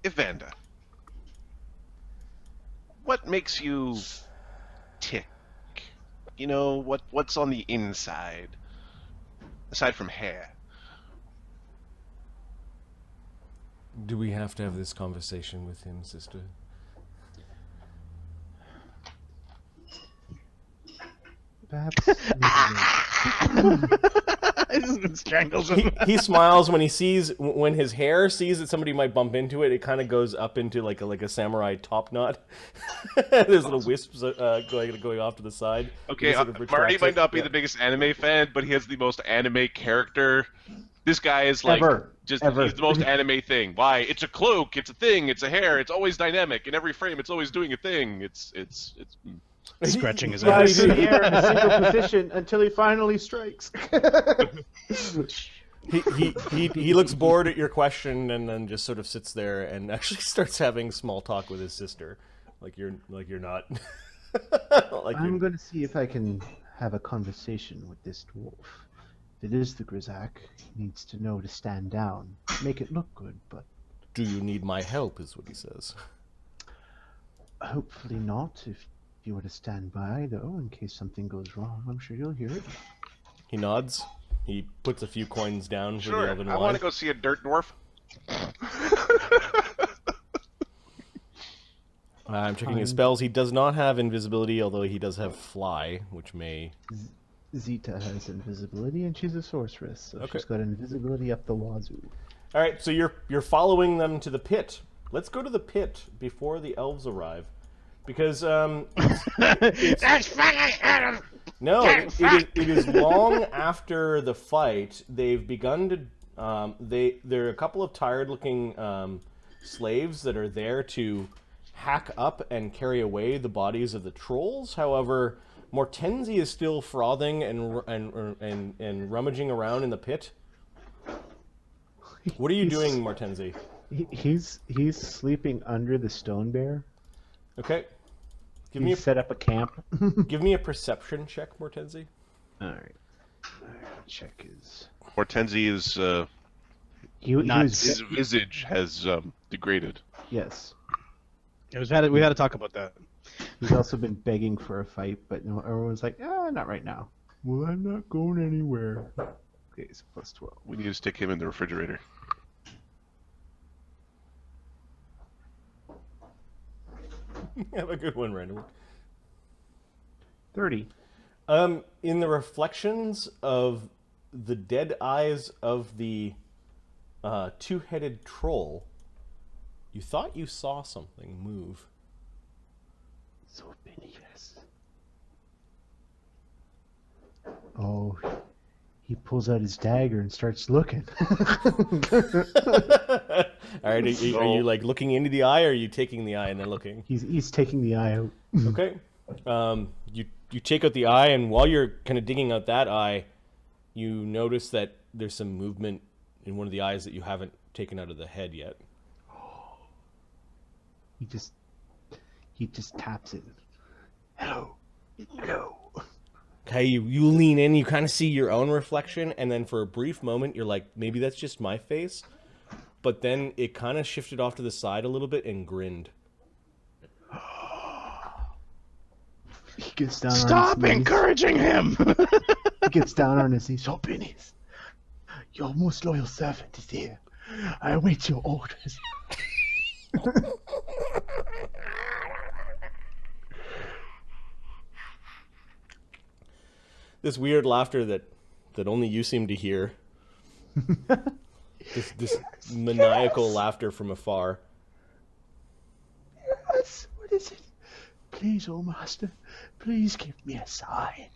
Evander, what makes you tick? You know, what's on the inside, aside from hair? Do we have to have this conversation with him, sister? Perhaps. It strangles him. He smiles when his hair sees that somebody might bump into it. It kind of goes up into like a samurai top knot. There's little wisps going off to the side. Okay, He sort of Marty retracts might it. not be Yeah. the biggest anime fan, but he has the most anime character. This guy is like Ever. he's Ever. the most anime thing. Why? It's a cloak, it's a thing, it's a hair, it's always dynamic. In every frame, it's always doing a thing. It's. Scratching his Flies ass. in the air in a single position until he finally strikes. He looks bored at your question and then just sort of sits there and actually starts having small talk with his sister, like you're not. I'm going to see if I can have a conversation with this dwarf. If it is the Grizaak, he needs to know to stand down, make it look good, but Do you need my help? Is what he says. hopefully not. If you were to stand by, though, in case something goes wrong, I'm sure you'll hear it. He nods. He puts a few coins down for the Sure, elven I wine. want to go see a dirt dwarf. I'm checking his spells. He does not have invisibility, although he does have fly, which may. Zita has invisibility, and she's a sorceress, so Okay. she's got invisibility up the wazoo. All right, so you're following them to the pit. Let's go to the pit before the elves arrive, because no, it is long after the fight. They've begun to. There are a couple of tired-looking slaves that are there to hack up and carry away the bodies of the trolls. However, Mortenzie is still frothing and rummaging around in the pit. What are you doing, Mortenzie? He's sleeping under the stone bear. Okay. He's set up a camp. Give me a perception check, Mortenzie. All right. Check his. Hortensie is He Nuts. his was, visage has degraded. yes. We had to talk about that. He's also been begging for a fight, but no, everyone's like, not right now. Well, I'm not going anywhere. Okay, so plus 12. We need to stick him in the refrigerator. Have a good one, random. 30. In the reflections of the dead eyes of the two-headed troll, you thought you saw something move. Xorbinius. Oh, he pulls out his dagger and starts looking. All right, are you like looking into the eye, or are you taking the eye and then looking? He's taking the eye out. Okay. You take out the eye, and while you're kind of digging out that eye, you notice that there's some movement in one of the eyes that you haven't taken out of the head yet. He just taps it. Hello. Hello. Okay, you lean in, you kind of see your own reflection, and then for a brief moment, you're like, maybe that's just my face. But then it kind of shifted off to the side a little bit and grinned. He gets down Stop on his knees. encouraging him! He gets down on his knees. Xorbinius, your most loyal servant is here. I await your orders. This weird laughter that only you seem to hear. This maniacal laughter from afar. Yes, what is it? Please, oh master, please give me a sign.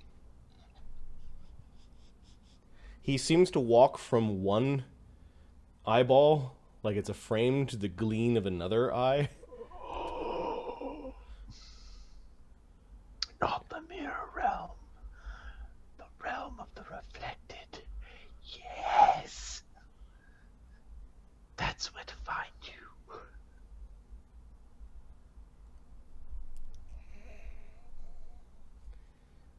He seems to walk from one eyeball, like it's a frame, to the gleam of another eye. Not the mirror realm. The realm of the reflected. Yes. That's where to find you.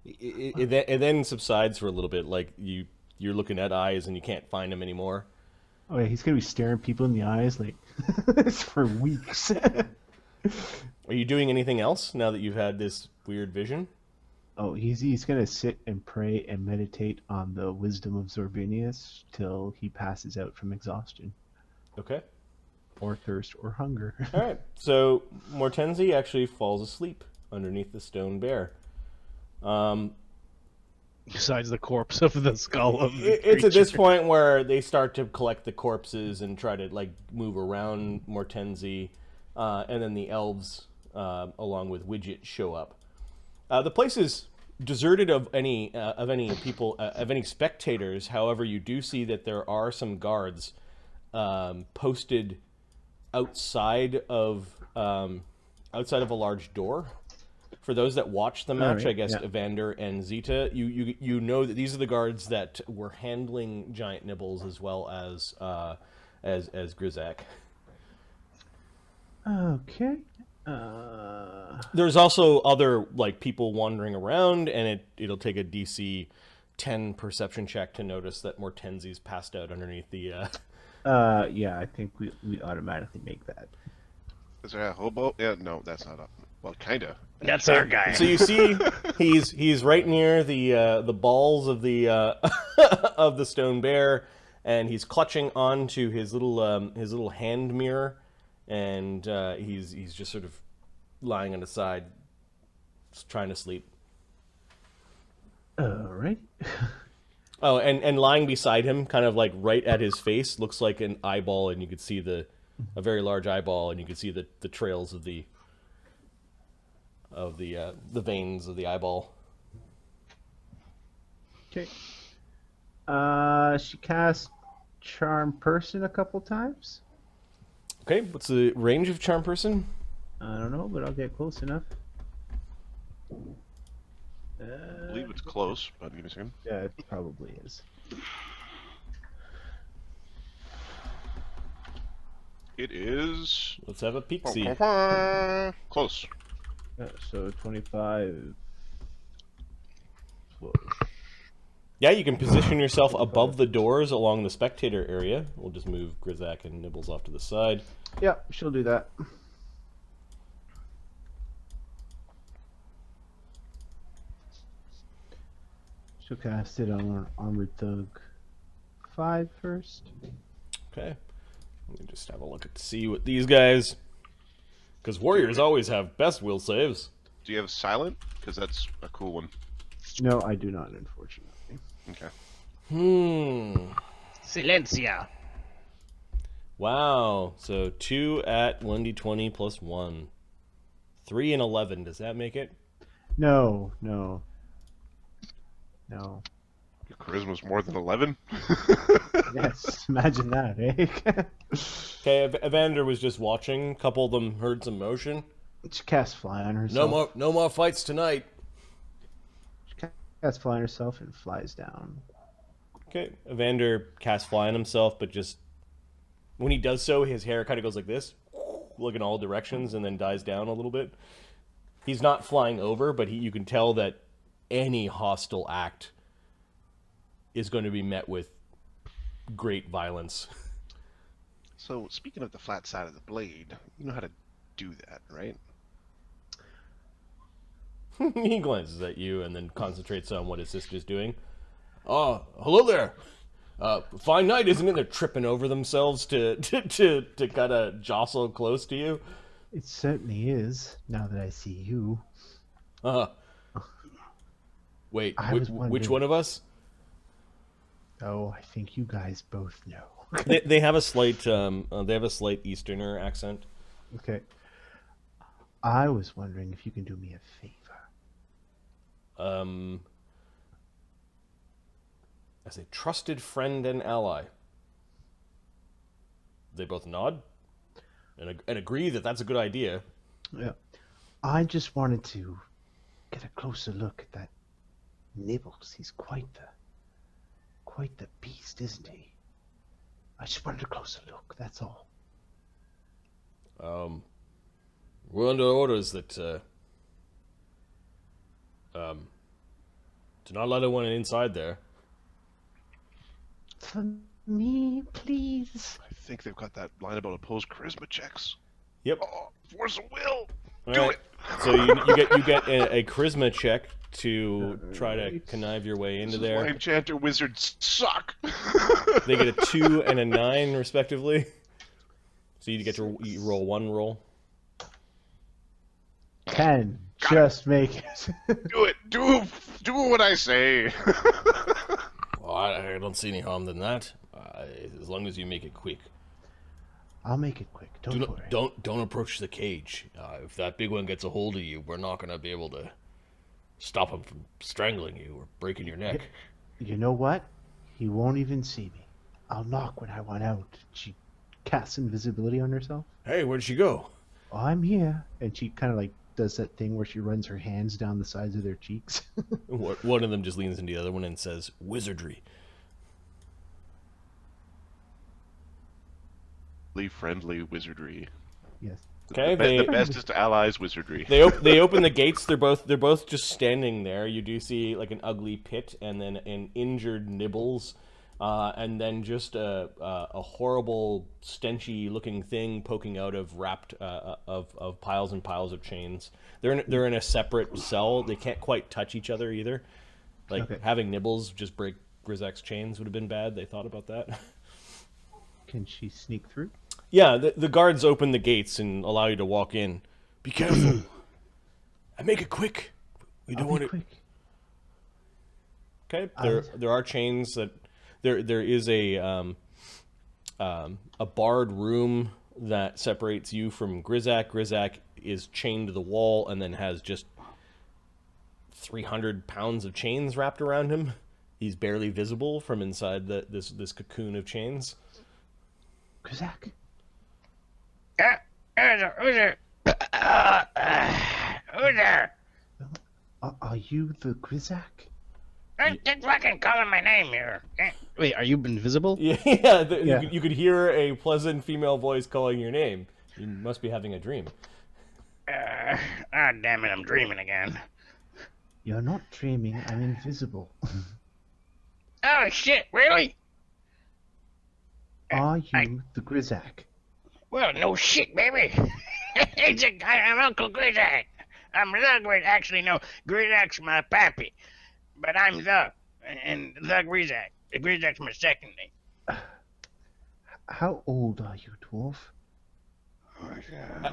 It then subsides for a little bit, like you're looking at eyes and you can't find them anymore. Oh yeah, he's gonna be staring people in the eyes like for weeks. Are you doing anything else now that you've had this weird vision? Oh, he's gonna sit and pray and meditate on the wisdom of Xorbinius till he passes out from exhaustion, Okay. or thirst, or hunger. All right. So Mortenzie actually falls asleep underneath the stone bear. Besides the corpse of the skull of the It's at this creature. point where they start to collect the corpses and try to like move around Mortenzie, and then the elves, along with Widget, show up. The place is deserted of any people, of any spectators. However, you do see that there are some guards posted outside of a large door. For those that watched the match, right, I guess yeah. Evander and Zeta, you know that these are the guards that were handling giant Nibbles as well as Grizaak. Okay. There's also other like people wandering around, and it'll take a DC 10 perception check to notice that Mortenzie's passed out underneath the. Yeah, I think we automatically make that. Is there a hobo? Yeah, no, that's not up. Well, kinda. That's our guy. So you see, he's right near the balls of the of the stone bear, and he's clutching onto his little hand mirror, and he's just sort of lying on his side, just trying to sleep. All right. Oh, and lying beside him, kind of like right at his face, looks like an eyeball, and you could see a very large eyeball, and you could see the trails of the veins of the eyeball. Okay. She cast Charm Person a couple times. Okay, what's the range of Charm Person? I don't know, but I'll get close enough. I believe it's close, but give me a second. Yeah, it probably is. It is Let's have a peek see. close. Yeah, so 25. Whoa. Yeah, you can position yourself above the doors along the spectator area. We'll just move Grizaak and Nibbles off to the side. Yeah, she'll do that. She'll cast it on Armored Thug 5 first. Okay. Let me just have a look at see what these guys Because warriors always have best will saves. Do you have silent? Because that's a cool one. No, I do not, unfortunately. Okay. Silencia. Wow. So 2 at 1d20 plus 1. 3 and 11. Does that make it? No. Your charisma's more than 11? Yes, imagine that, eh? Okay, Evander was just watching. A couple of them heard some motion. She casts fly on herself. No more fights tonight. She casts fly on herself and flies down. Okay, Evander casts fly on himself, but just when he does so, his hair kind of goes like this, look in all directions, and then dies down a little bit. He's not flying over, but you can tell that any hostile act is going to be met with great violence. So, speaking of the flat side of the blade, you know how to do that, right? He glances at you and then concentrates on what his sister's doing. Oh, hello there. Fine night, isn't it? They're tripping over themselves to kind of jostle close to you. It certainly is, now that I see you. Wait, I was which wondering- one of us? Oh, I think you guys both know. They have a slight Easterner accent. Okay. I was wondering if you can do me a favor. As a trusted friend and ally. They both nod and agree that that's a good idea. Yeah. I just wanted to get a closer look at that Nibbles. He's quite the beast, isn't he? I just wanted a closer look, that's all. We're under orders that do not let anyone inside there. For me, please. I think they've got that line about opposed charisma checks. Yep. Oh, force of will! All Do right. it! So you get a charisma check to try to connive your way into This is why there. enchanter wizards suck! They get a 2 and a 9 respectively. So you get to roll one roll. 10. Just make it. Do it! Do what I say! Well, I don't see any harm in that. As long as you make it quick. I'll make it quick. Don't worry. Don't approach the cage. If that big one gets a hold of you, we're not gonna be able to stop him from strangling you or breaking your neck. You know what? He won't even see me. I'll knock when I want out. She casts invisibility on herself. Hey, where'd she go? Oh, I'm here. And she kind of like does that thing where she runs her hands down the sides of their cheeks. One of them just leans into the other one and says, "Wizardry." Friendly wizardry. Yes. Okay, The bestest allies wizardry. they open the gates. They're both just standing there. You do see like an ugly pit and then an injured Nibbles, and then just a horrible stenchy looking thing poking out of wrapped of piles and piles of chains. They're in a separate cell. They can't quite touch each other either. Like Okay. having Nibbles just break Grizaak's chains would have been bad. They thought about that. Can she sneak through? Yeah, the guards open the gates and allow you to walk in. Be careful. And make it quick. We don't I'll want be it. quick. Okay. There are chains that there is a barred room that separates you from Grizaak. Grizaak is chained to the wall and then has just 300 pounds of chains wrapped around him. He's barely visible from inside this cocoon of chains. Grizaak. Who's there? Are you the Grizaak? Just fucking calling my name here. Wait, are you invisible? Yeah, Yeah. You could hear a pleasant female voice calling your name. You must be having a dream. Damn it, I'm dreaming again. You're not dreaming. I'm invisible. Oh shit, really? Are you the Grizaak? Well, no shit, baby. It's a guy, I'm Uncle Grizaak. I'm the Grizaak. Actually, no, Grizaak's my pappy. But I'm and the Grizaak. The Grizaak's my second name. How old are you, dwarf?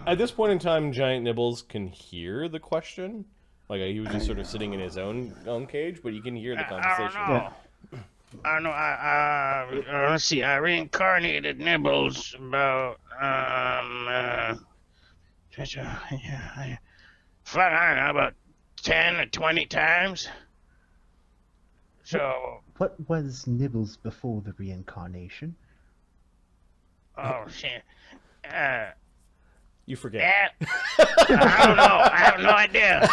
At this point in time, Giant Nibbles can hear the question. Like, he was just sort of sitting in his own cage, but you can hear the conversation. I don't know. Let's see. I reincarnated Nibbles about I don't know, about 10 or 20 times. So. What was Nibbles before the reincarnation? Oh shit. You forget. I don't know. I have no idea.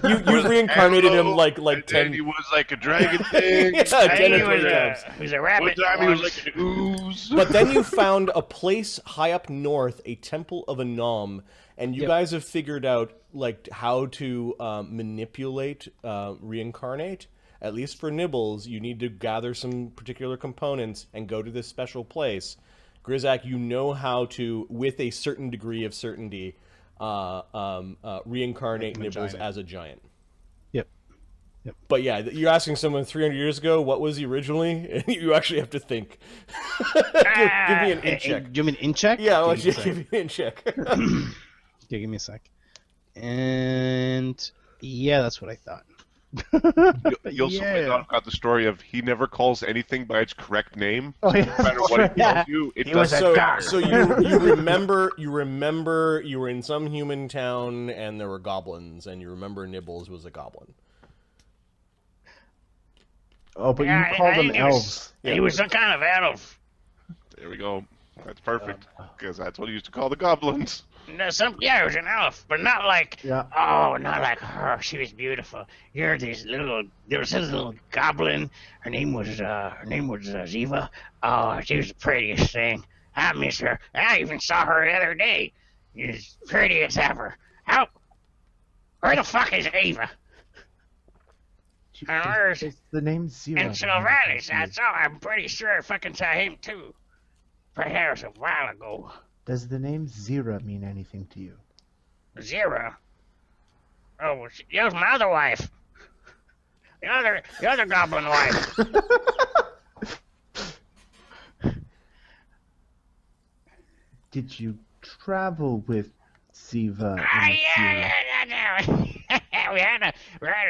you reincarnated him like 10. He was like a dragon thing. Yeah, 10 or 20 times. He was a rabbit. One time he was like an ooze. But then you found a place high up north, a temple of a nom, and you guys have figured out like how to manipulate reincarnate. At least for Nibbles, you need to gather some particular components and go to this special place. Grizaak, you know how to, with a certain degree of certainty, reincarnate Nibbles as a giant. Yep. But yeah, you're asking someone 300 years ago, what was he originally? You actually have to think. Give me an in check. Do you mean in check? Yeah, I'll give you an in check. Yeah, give me a sec. And yeah, that's what I thought. You also might not have got the story of he never calls anything by its correct name. Oh, yeah. No matter what he tells you, it does. So you remember you were in some human town and there were goblins, and you remember Nibbles was a goblin. Oh, but you called them elves. He was some kind of elf. There we go. That's perfect, because that's what he used to call the goblins. No, he was an elf, but not like, not like her. She was beautiful. There was this little goblin. Her name was Ziva. Oh, she was the prettiest thing. I miss her. I even saw her the other day. She's pretty as ever. Where the fuck is Eva? And where's the name Zero? And Xorbinius, I'm pretty sure I fucking saw him too. Perhaps a while ago. Does the name Zira mean anything to you? Zira? Oh, that was my other wife. The other goblin wife. Did you travel with Ziva? Yeah. We had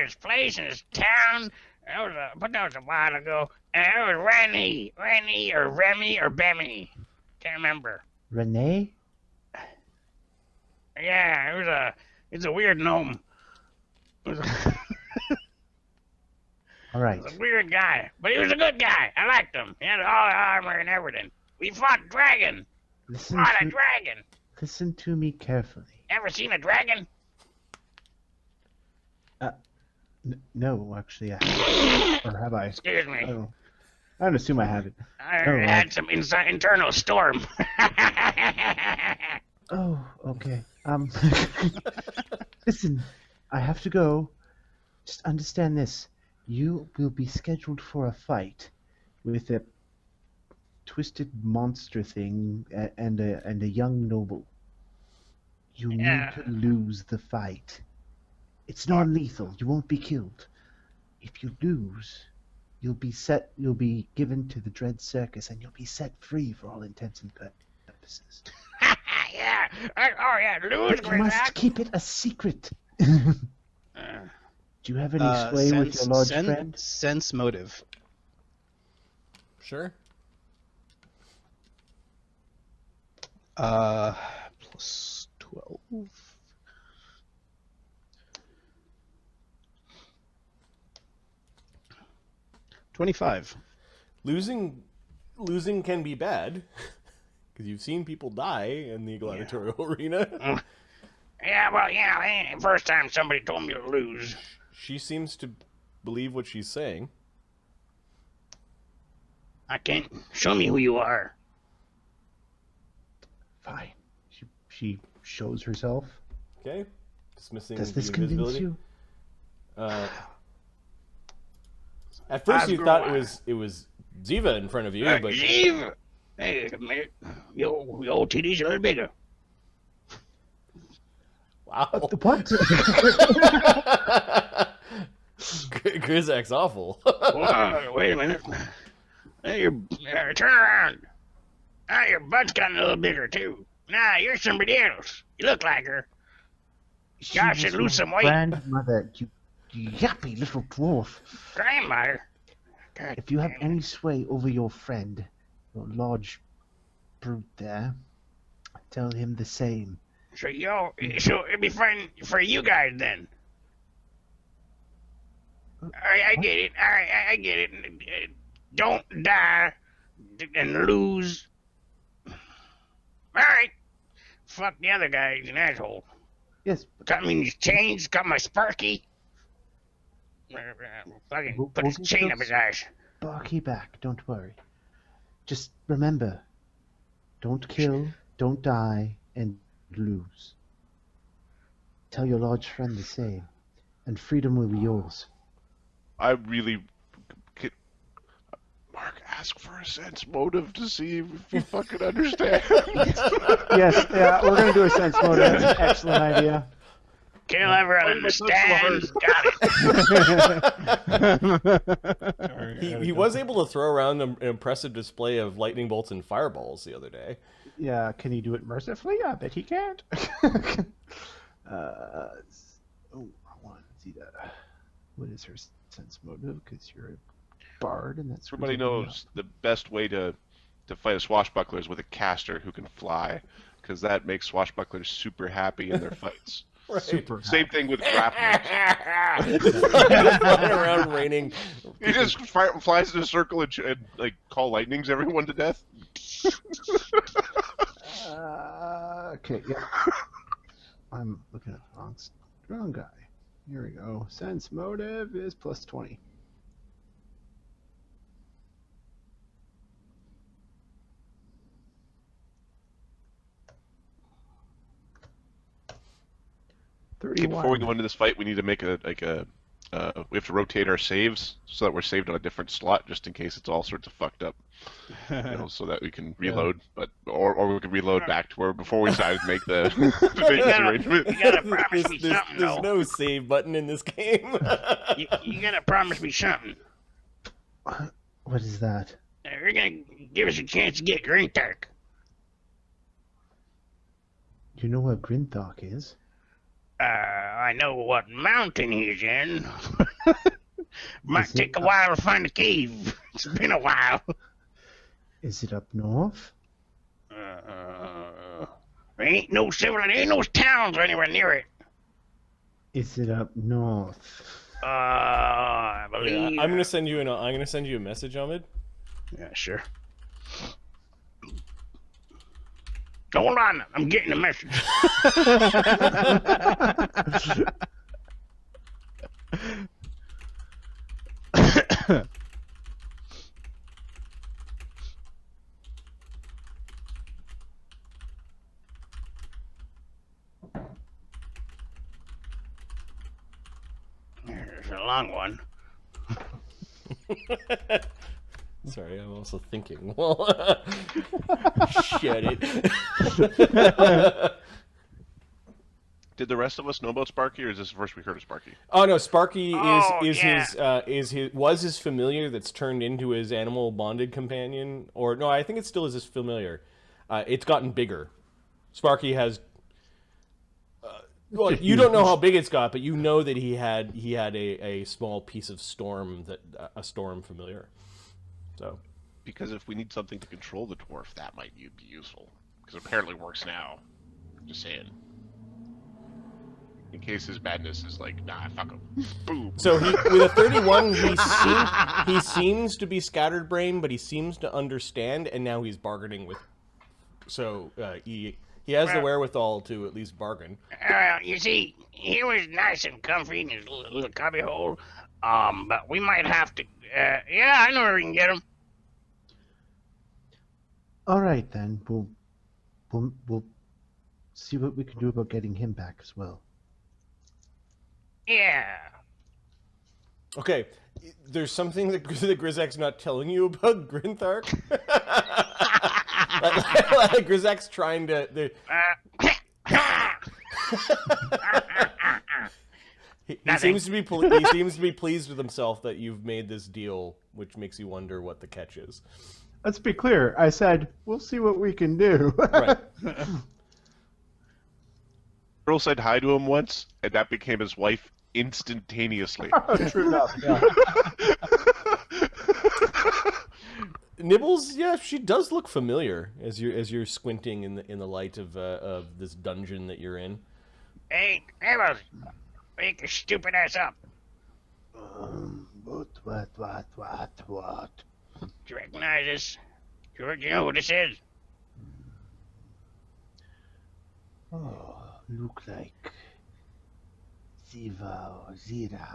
this place in this town. That was a while ago. And it was Rennie or Remy or Bemmy. Can't remember. Renee? Yeah, it's a weird gnome. All right. He was a weird guy, but he was a good guy. I liked him. He had all the armor and everything. We fought a dragon. Dragon. Listen to me carefully. Ever seen a dragon? No, actually, I haven't. Or have I? Excuse me. I don't assume I haven't. I had some internal storm. Oh, okay. Listen, I have to go. Just understand this. You will be scheduled for a fight with a twisted monster thing and a young noble. You need to lose the fight. It's non-lethal. You won't be killed. If you lose, you'll be given to the Dread Circus, and you'll be set free for all intents and purposes. Yeah. Lose, But you must keep it a secret. Do you have any sway with your large friend? Sense motive. Sure. Plus 12. $25. Losing can be bad, because you've seen people die in the gladiatorial arena. Yeah, well, ain't the first time somebody told me to lose. She seems to believe what she's saying. I can't. Show me who you are. Fine. She shows herself. Okay. Dismissing Does this the convince invisibility. you? At first you thought it was Ziva in front of you, but Ziva! Hey, your titties a little bigger. wow. What? Grizaak's awful. Whoa, wait a minute. Hey, turn around. Your butt's gotten a little bigger too. Nah, you're somebody else. You look like her. Y'all should lose some weight. Grandmother, you yappy little dwarf. Grandmother. God If you have damn it. any sway over your friend, your large brute there, tell him the same. So it'd be fun for you guys then. Alright, I get it. Alright, I get it. Don't die and lose. Alright. Fuck the other guy, he's an asshole. Yes, Cut me in his chains, cut my Sparky. Fucking put his chain up his ass. Barky back, don't worry. Just remember, don't kill, don't die, and lose. Tell your large friend the same, and freedom will be yours. I really... Mark, ask for a sense motive to see if you fucking understand. Yes, yeah, we're gonna do a sense motive. That's an excellent idea. Kill everyone understands. Got it. He was able to throw around an impressive display of lightning bolts and fireballs the other day. Yeah, can he do it mercifully? I bet he can't. I want to see that. What is her sense motive? Because you're a bard, and that's Everybody knows the best way to fight a swashbuckler is with a caster who can fly, because that makes swashbucklers super happy in their fights. Right. super. Same thing with grapplers. Flying around raining. He just flies in a circle and like call lightnings everyone to death. Okay, yeah. I'm looking at the wrong guy. Here we go. Sense motive is plus 20. Okay, before we go into this fight, we need to make we have to rotate our saves so that we're saved on a different slot, just in case it's all sorts of fucked up. So that we can reload, or we can reload back to where before we decide to make the arrangement. You gotta promise me something, There's though. no save button in this game. You gotta promise me something. What is that? You're gonna give us a chance to get Grintark. You know what Grinthok is? I know what mountain he's in. Might take a while to find a cave. It's been a while. Is it up north? There ain't no towns or anywhere near it. Is it up north? I believe. Yeah, I'm gonna send you a message, Ahmed. Yeah, sure. Hold on, I'm getting a message. There's a long one. Sorry, I'm also thinking. Well, shit it. Did the rest of us know about Sparky, or is this the first we heard of Sparky? Oh no, Sparky Oh, is yeah. his familiar that's turned into his animal bonded companion, or no, I think it still is his familiar. It's gotten bigger. Sparky has. Well, you don't know how big it's got, but you know that he had a small piece of storm a storm familiar. So. Because if we need something to control the dwarf, that might be useful. Because it apparently works now. Just saying. In case his madness is like, nah, fuck him. Boom. So with a 31, he seems to be scattered brain, but he seems to understand, and now he's bargaining with. So he has the wherewithal to at least bargain. Well, you see, he was nice and comfy in his little cubby hole. But we might have to. Yeah, I know where we can get him. All right then. We'll see what we can do about getting him back as well. Yeah. Okay, there's something that Grizaak's not telling you about Grinthar. like Grizaak's trying to. He seems to be pleased with himself that you've made this deal, which makes you wonder what the catch is. Let's be clear. I said we'll see what we can do. Right. girl said hi to him once, and that became his wife instantaneously. True enough. Yeah. Nibbles, yeah, she does look familiar as you're squinting in the light of this dungeon that you're in. Hey, Nibbles, wake your stupid ass up. What? Do you recognize this? Do you know who this is? Oh, look like Ziva or Zira.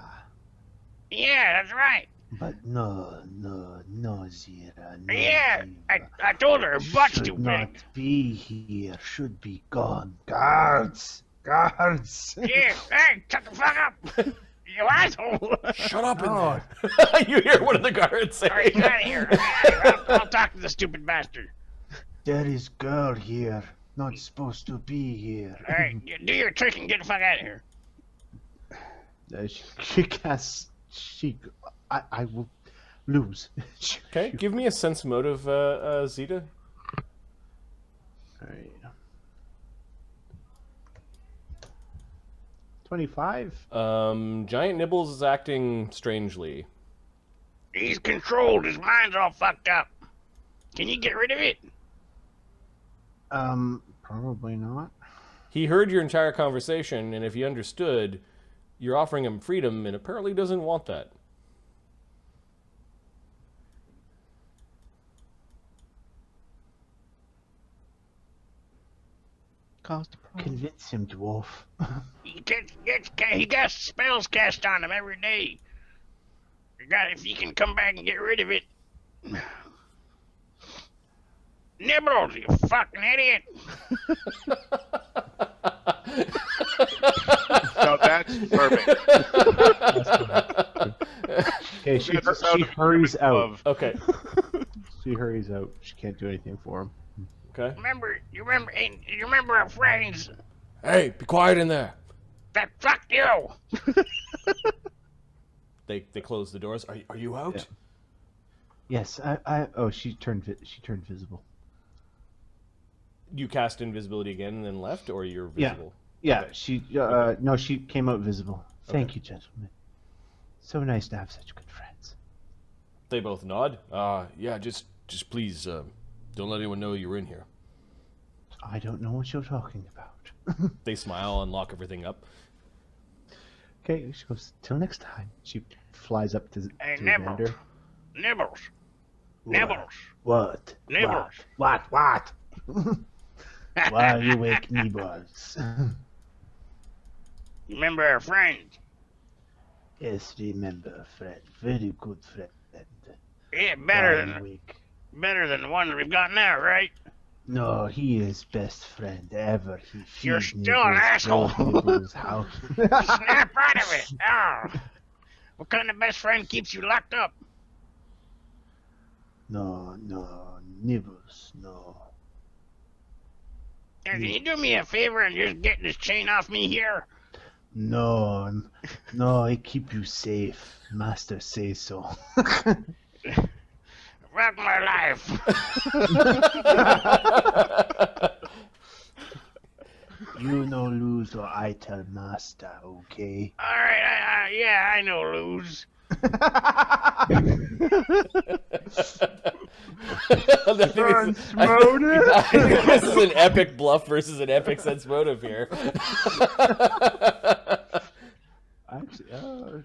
Yeah, that's right. But no Zira, no Yeah, Ziva. I told her her butt's too Should big. not be here, should be gone. Guards! Guards! Yeah, hey, shut the fuck up. You asshole. Shut up in there! You hear one of the guards say. All right, get out of here. I'll talk to the stupid bastard. There is girl here, not supposed to be here. All right, do your trick and get the fuck out of here. She casts. I will lose. Okay, give me a sense motive, Zeta. All right. 25. Giant Nibbles is acting strangely. He's controlled. His mind's all fucked up. Can you get rid of it? Probably not. He heard your entire conversation, and if he understood, you're offering him freedom, and apparently doesn't want that. Cost a problem. Convince him, dwarf. He got spells cast on him every day. If you can come back and get rid of it. Nibbles, you fucking idiot. Now that's perfect. Okay, she That's the sound of hurries out. love. Okay. She hurries out. She can't do anything for him. Okay. You remember our friends Hey, be quiet in there. that fucked you? They close the doors. Are you out? Yeah. Yes, oh, she turned visible. You cast invisibility again and then left, or you're Yeah. visible? Yeah, no, she came out visible. Thank you, gentlemen. So nice to have such good friends. They both nod. Yeah, just please, don't let anyone know you're in here. I don't know what you're talking about. They smile and lock everything up. Okay, she goes, till next time. She flies up to Hey, Xander. Nibbles. What? Nibbles. What? Nibbles. What? Why you wake Nibbles? Remember our friends? Yes, remember, friend. Very good friend. Yeah, Why you wake? better than the one we've got now, right? No, he is best friend ever. He You're feeds still an Nibbles, asshole. goes Nibbles' house. Snap out of it. Oh. What kind of best friend keeps you locked up? No, Nibbles, no. Hey, can you do me a favor and just get this chain off me here? No, I keep you safe. Master say so. Fuck my life. You no lose or I tell master, okay? All right, yeah, I know lose. I think this is an epic bluff versus an epic sense motive here. Actually,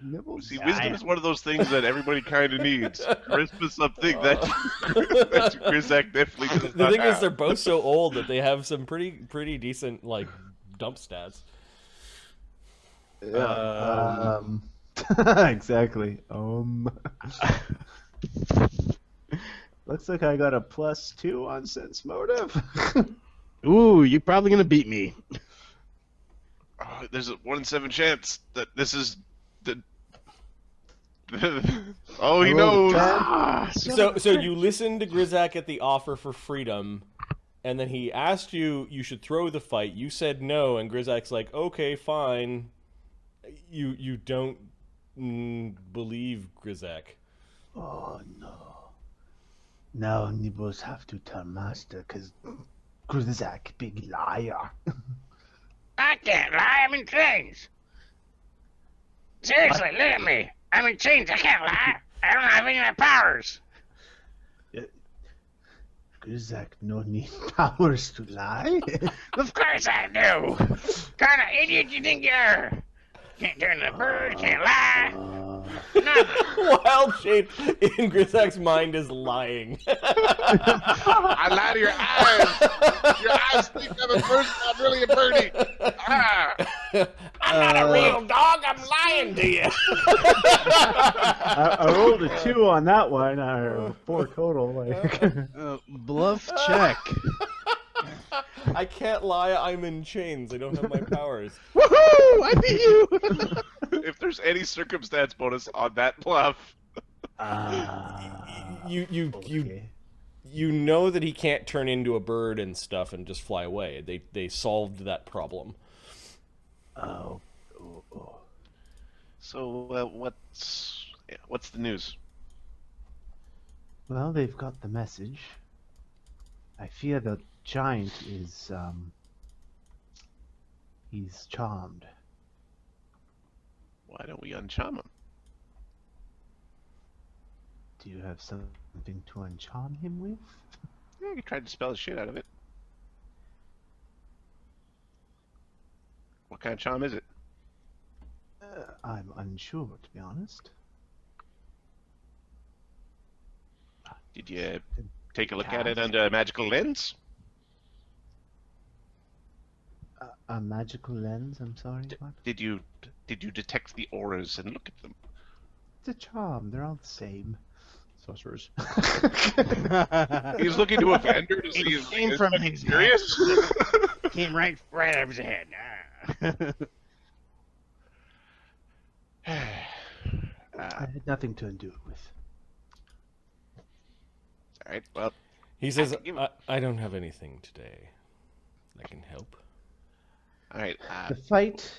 Nibbles. See, wisdom is one of those things that everybody kind of needs. Charisma's something that Grizaak definitely does The not thing is, have. they're both so old that they have some pretty decent like dump stats. Exactly. Looks like I got a +2 on sense motive. Ooh, you're probably gonna beat me. Oh, there's a 1 in 7 chance that this is the. Oh, he knows. So you listened to Grizaak at the offer for freedom, and then he asked you should throw the fight. You said no, and Grizaak's like, okay, fine. You don't believe Grizaak. Oh no. Now Nibbles have to tell master, cause Grizaak, big liar. I can't lie. I'm in chains. Seriously, look at me. I'm in chains. I can't lie. I don't have any of my powers. Grizaak no need powers to lie. Of course I do. Kind of idiot you think you are. Can't turn the bird, can't lie. Nothing. Wild shape in Grizaak's mind is lying. I lie to your eyes. Your eyes think I'm a person. I'm really a birdie. Ah. I'm not a real dog. I'm lying to you. I rolled a 2 on that one, or 4 total. Like. Bluff check. I can't lie. I'm in chains. I don't have my powers. Woohoo! I beat you. If there's any circumstance bonus on that bluff, You know that he can't turn into a bird and stuff and just fly away. They solved that problem. So what's the news? Well, they've got the message. I fear the giant is, he's charmed. Why don't we uncharm him? Do you have something to uncharm him with? Yeah, you tried to spell the shit out of it. What kind of charm is it? I'm unsure, to be honest. Did you take a look at it under a magical lens? A magical lens, I'm sorry, what? Did you detect the auras and look at them? It's a charm, they're all the same. Sorcerers. He's looking to a vendor to see It if came he's from fucking his serious. Came right out of his head. I had nothing to undo it with. Alright, well, He says, give- I don't have anything today. I can help. alright, The fight,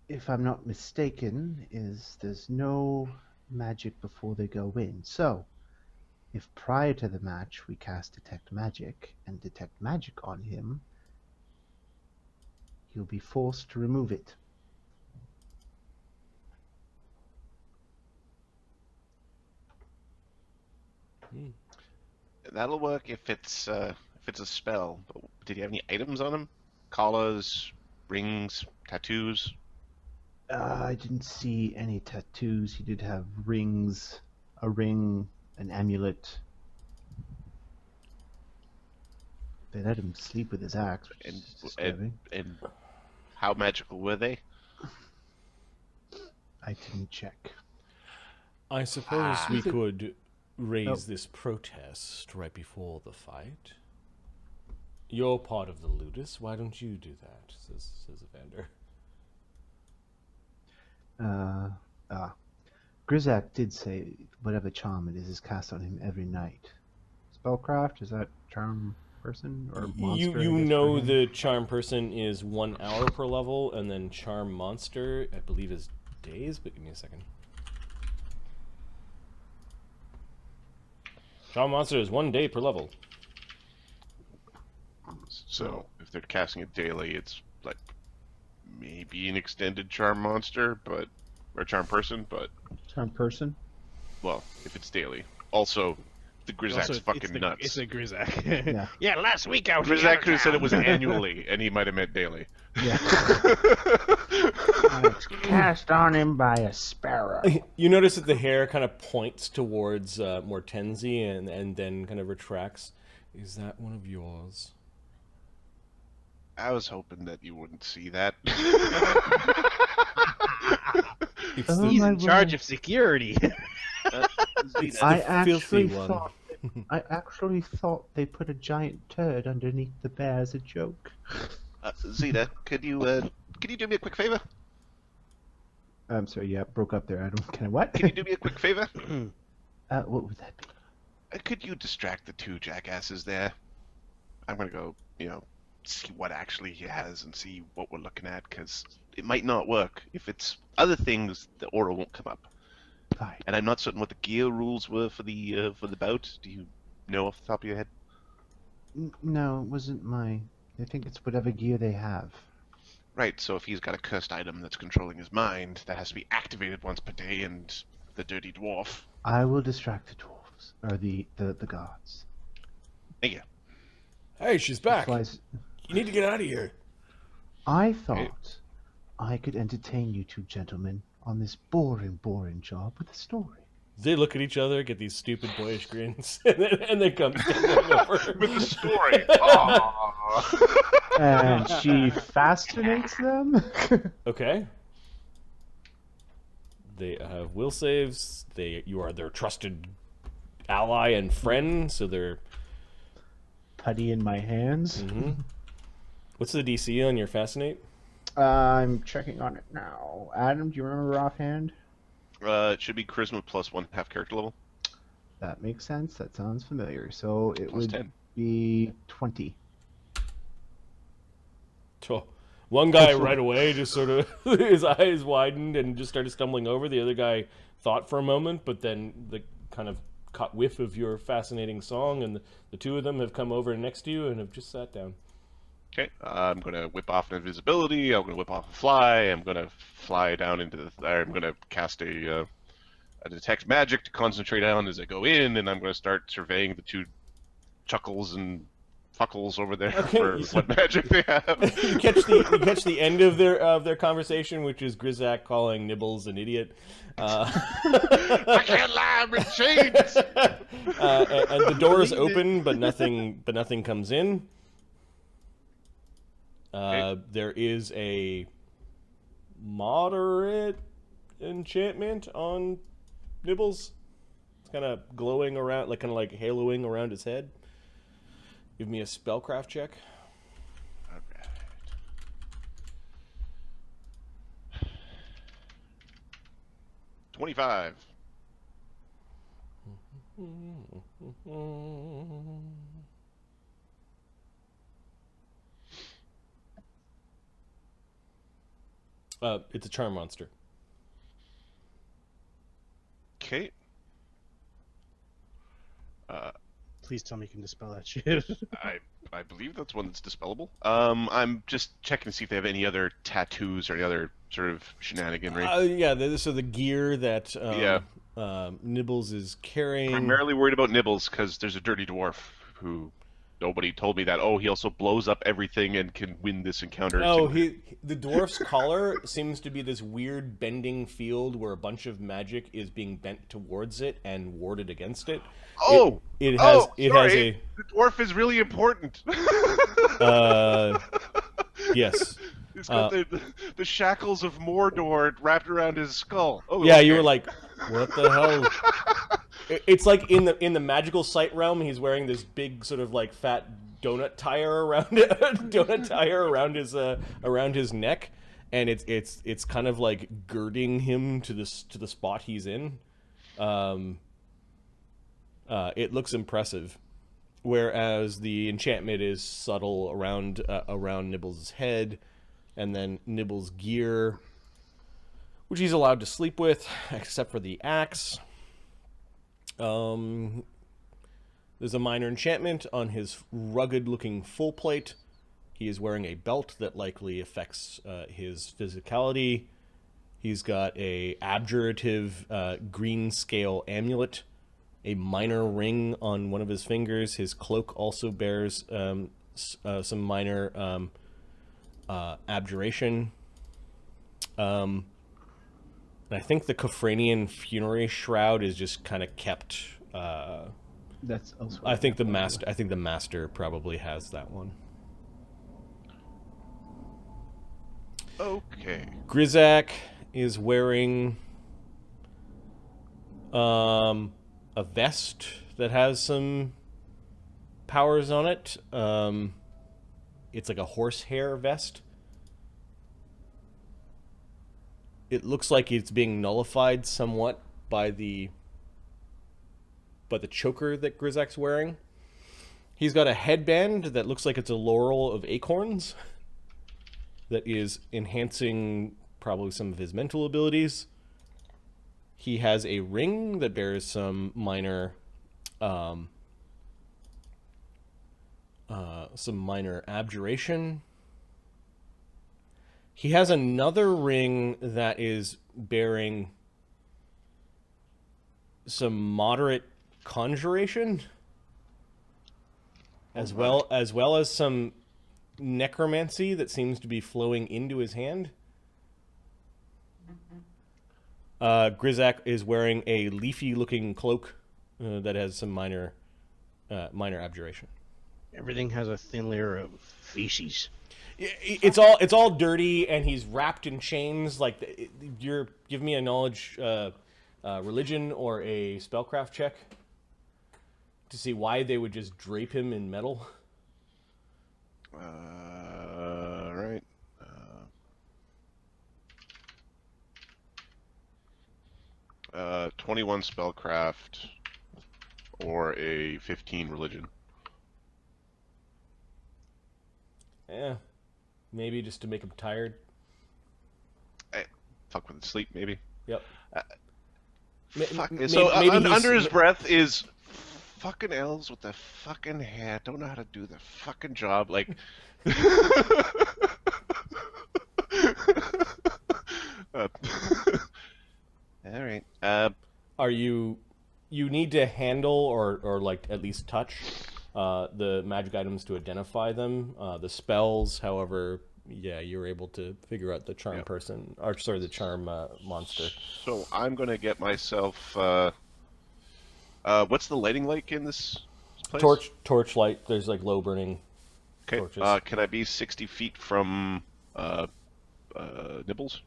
if I'm not mistaken, is there's no magic before they go in. So, if prior to the match we cast Detect Magic and detect magic on him, he'll be forced to remove it. that'll work if it's a spell. But did you have any items on him? Collars, rings, tattoos? I didn't see any tattoos. He did have rings, a ring, an amulet. They let him sleep with his axe, which is disturbing. And how magical were they? I didn't check. I suppose we could raise this protest right before the fight. You're part of the Ludus. Why don't you do that? Says Evander. Grizaak did say whatever charm it is cast on him every night. Spellcraft, is that charm person or monster? I You guess, know for him? the charm person is 1 hour per level, and then charm monster, I believe, is days, but give me a second. Charm monster is 1 day per level. So if they're casting it daily, it's like maybe an extended charm monster, or charm person, but Charm person. well, if it's daily. Also, the Grizaak's fucking nuts. It's a Grizaak. Yeah. Yeah, last week I was. Grizaak could have said it was annually, and he might have meant daily. Yeah. It's cast on him by a sparrow. You notice that the hair kind of points towards Mortenzie and then kind of retracts. Is that one of yours? I was hoping that you wouldn't see that. It's Oh the, He's my in charge word. of security. it's I the filthy actually one. thought they put a giant turd underneath the bear as a joke. Zeta, could you do me a quick favor? I'm sorry, yeah, broke up there. I don't kind of what? Can you do me a quick favor? What would that be? Could you distract the 2 jackasses there? I'm gonna go, see what actually he has and see what we're looking at, because it might not work. If it's other things, the aura won't come up. Fine. And I'm not certain what the gear rules were for the bout. Do you know off the top of your head? No, it wasn't my. I think it's whatever gear they have. Right, so if he's got a cursed item that's controlling his mind, that has to be activated once per day, and the dirty dwarf. I will distract the dwarves, or the guards. Thank you. Hey, she's back. Flies. You need to get out of here. I thought I could entertain you two gentlemen on this boring job with a story. They look at each other, get these stupid boyish grins, and they come over. With the story. Aww. And she fascinates them. Okay. They have will saves. You are their trusted ally and friend, so they're... Putty in my hands. Mm-hmm. What's the DC on your fascinate? I'm checking on it now. Adam, do you remember offhand? It should be charisma plus 1 half character level. That makes sense. That sounds familiar. So it Plus would 10. be 20. Oh, one guy right away just sort of his eyes widened and just started stumbling over. The other guy thought for a moment, but then the kind of caught whiff of your fascinating song, and the two of them have come over next to you and have just sat down. Okay, I'm going to whip off an invisibility, I'm going to whip off a fly, I'm going to fly down into the... I'm going to cast a detect magic to concentrate on as I go in, and I'm going to start surveying the two chuckles and fuckles over there for what magic they have. You catch the end of their conversation, which is Grizaak calling Nibbles an idiot. I can't lie, I'm in chains! And the doors open, but nothing comes in. There is a moderate enchantment on Nibbles. It's kind of glowing around, kind of like haloing around his head. Give me a spellcraft check. All right. $25. It's a charm monster. Okay. Please tell me you can dispel that shit. I believe that's one that's dispellable. I'm just checking to see if they have any other tattoos or any other sort of shenaniganry. Yeah, so the gear that Nibbles is carrying... Primarily worried about Nibbles because there's a dirty dwarf who... Nobody told me that. Oh, he also blows up everything and can win this encounter. Oh, the dwarf's collar seems to be this weird bending field where a bunch of magic is being bent towards it and warded against it. Oh, it has the dwarf is really important. Yes. He's got the shackles of Mordor wrapped around his skull. Oh, yeah, okay. You were like, what the hell? It's like in the magical sight realm, he's wearing this big sort of like fat donut tire around his neck, and it's kind of like girding him to the spot he's in. It looks impressive, whereas the enchantment is subtle around Nibbles' head, and then Nibbles' gear, which he's allowed to sleep with, except for the axe. There's a minor enchantment on his rugged-looking full plate. He is wearing a belt that likely affects his physicality. He's got a abjurative green scale amulet, a minor ring on one of his fingers. His cloak also bears some minor abjuration. I think the Kofranian funerary shroud is just kind of kept. That's elsewhere. I think the master probably has that one. Okay. Grizaak is wearing a vest that has some powers on it. It's like a horsehair vest. It looks like it's being nullified somewhat by the choker that Grizaak's wearing. He's got a headband that looks like it's a laurel of acorns that is enhancing probably some of his mental abilities. He has a ring that bears some minor abjuration. He has another ring that is bearing some moderate conjuration, as well as some necromancy that seems to be flowing into his hand. Grizaak is wearing a leafy-looking cloak that has some minor abjuration. Everything has a thin layer of feces. It's all dirty, and he's wrapped in chains. Like, give me a knowledge, religion, or a spellcraft check to see why they would just drape him in metal. Right. 21 spellcraft or a 15 religion. Yeah, maybe just to make him tired. Fuck with the sleep, maybe. Yep. Fuck. Maybe So he's- under his breath is fucking elves with the fucking hair. Don't know how to do the fucking job. Like. All right. Are you need to handle or like at least touch the magic items to identify them. The spells, however, yeah, you're able to figure out the charm person, or sorry, the charm monster. So I'm gonna get myself. What's the lighting like in this place? Torchlight. There's like low burning torches. Can I be 60 feet from Nibbles?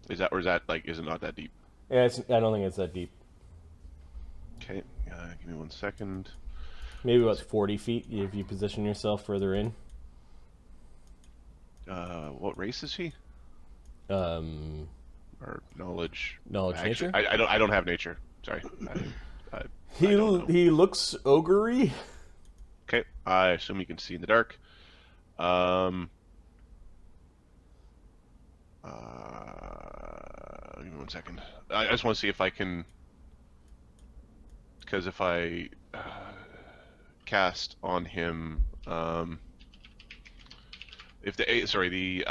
Is it not that deep? Yeah, I don't think it's that deep. Okay, give me 1 second. Maybe about 40 feet if you position yourself further in. What race is he? Or knowledge? Nature. I don't have nature. Sorry. He looks ogre-y. Okay, I assume you can see in the dark. Give me 1 second. I just want to see if I can, because if I cast on him, I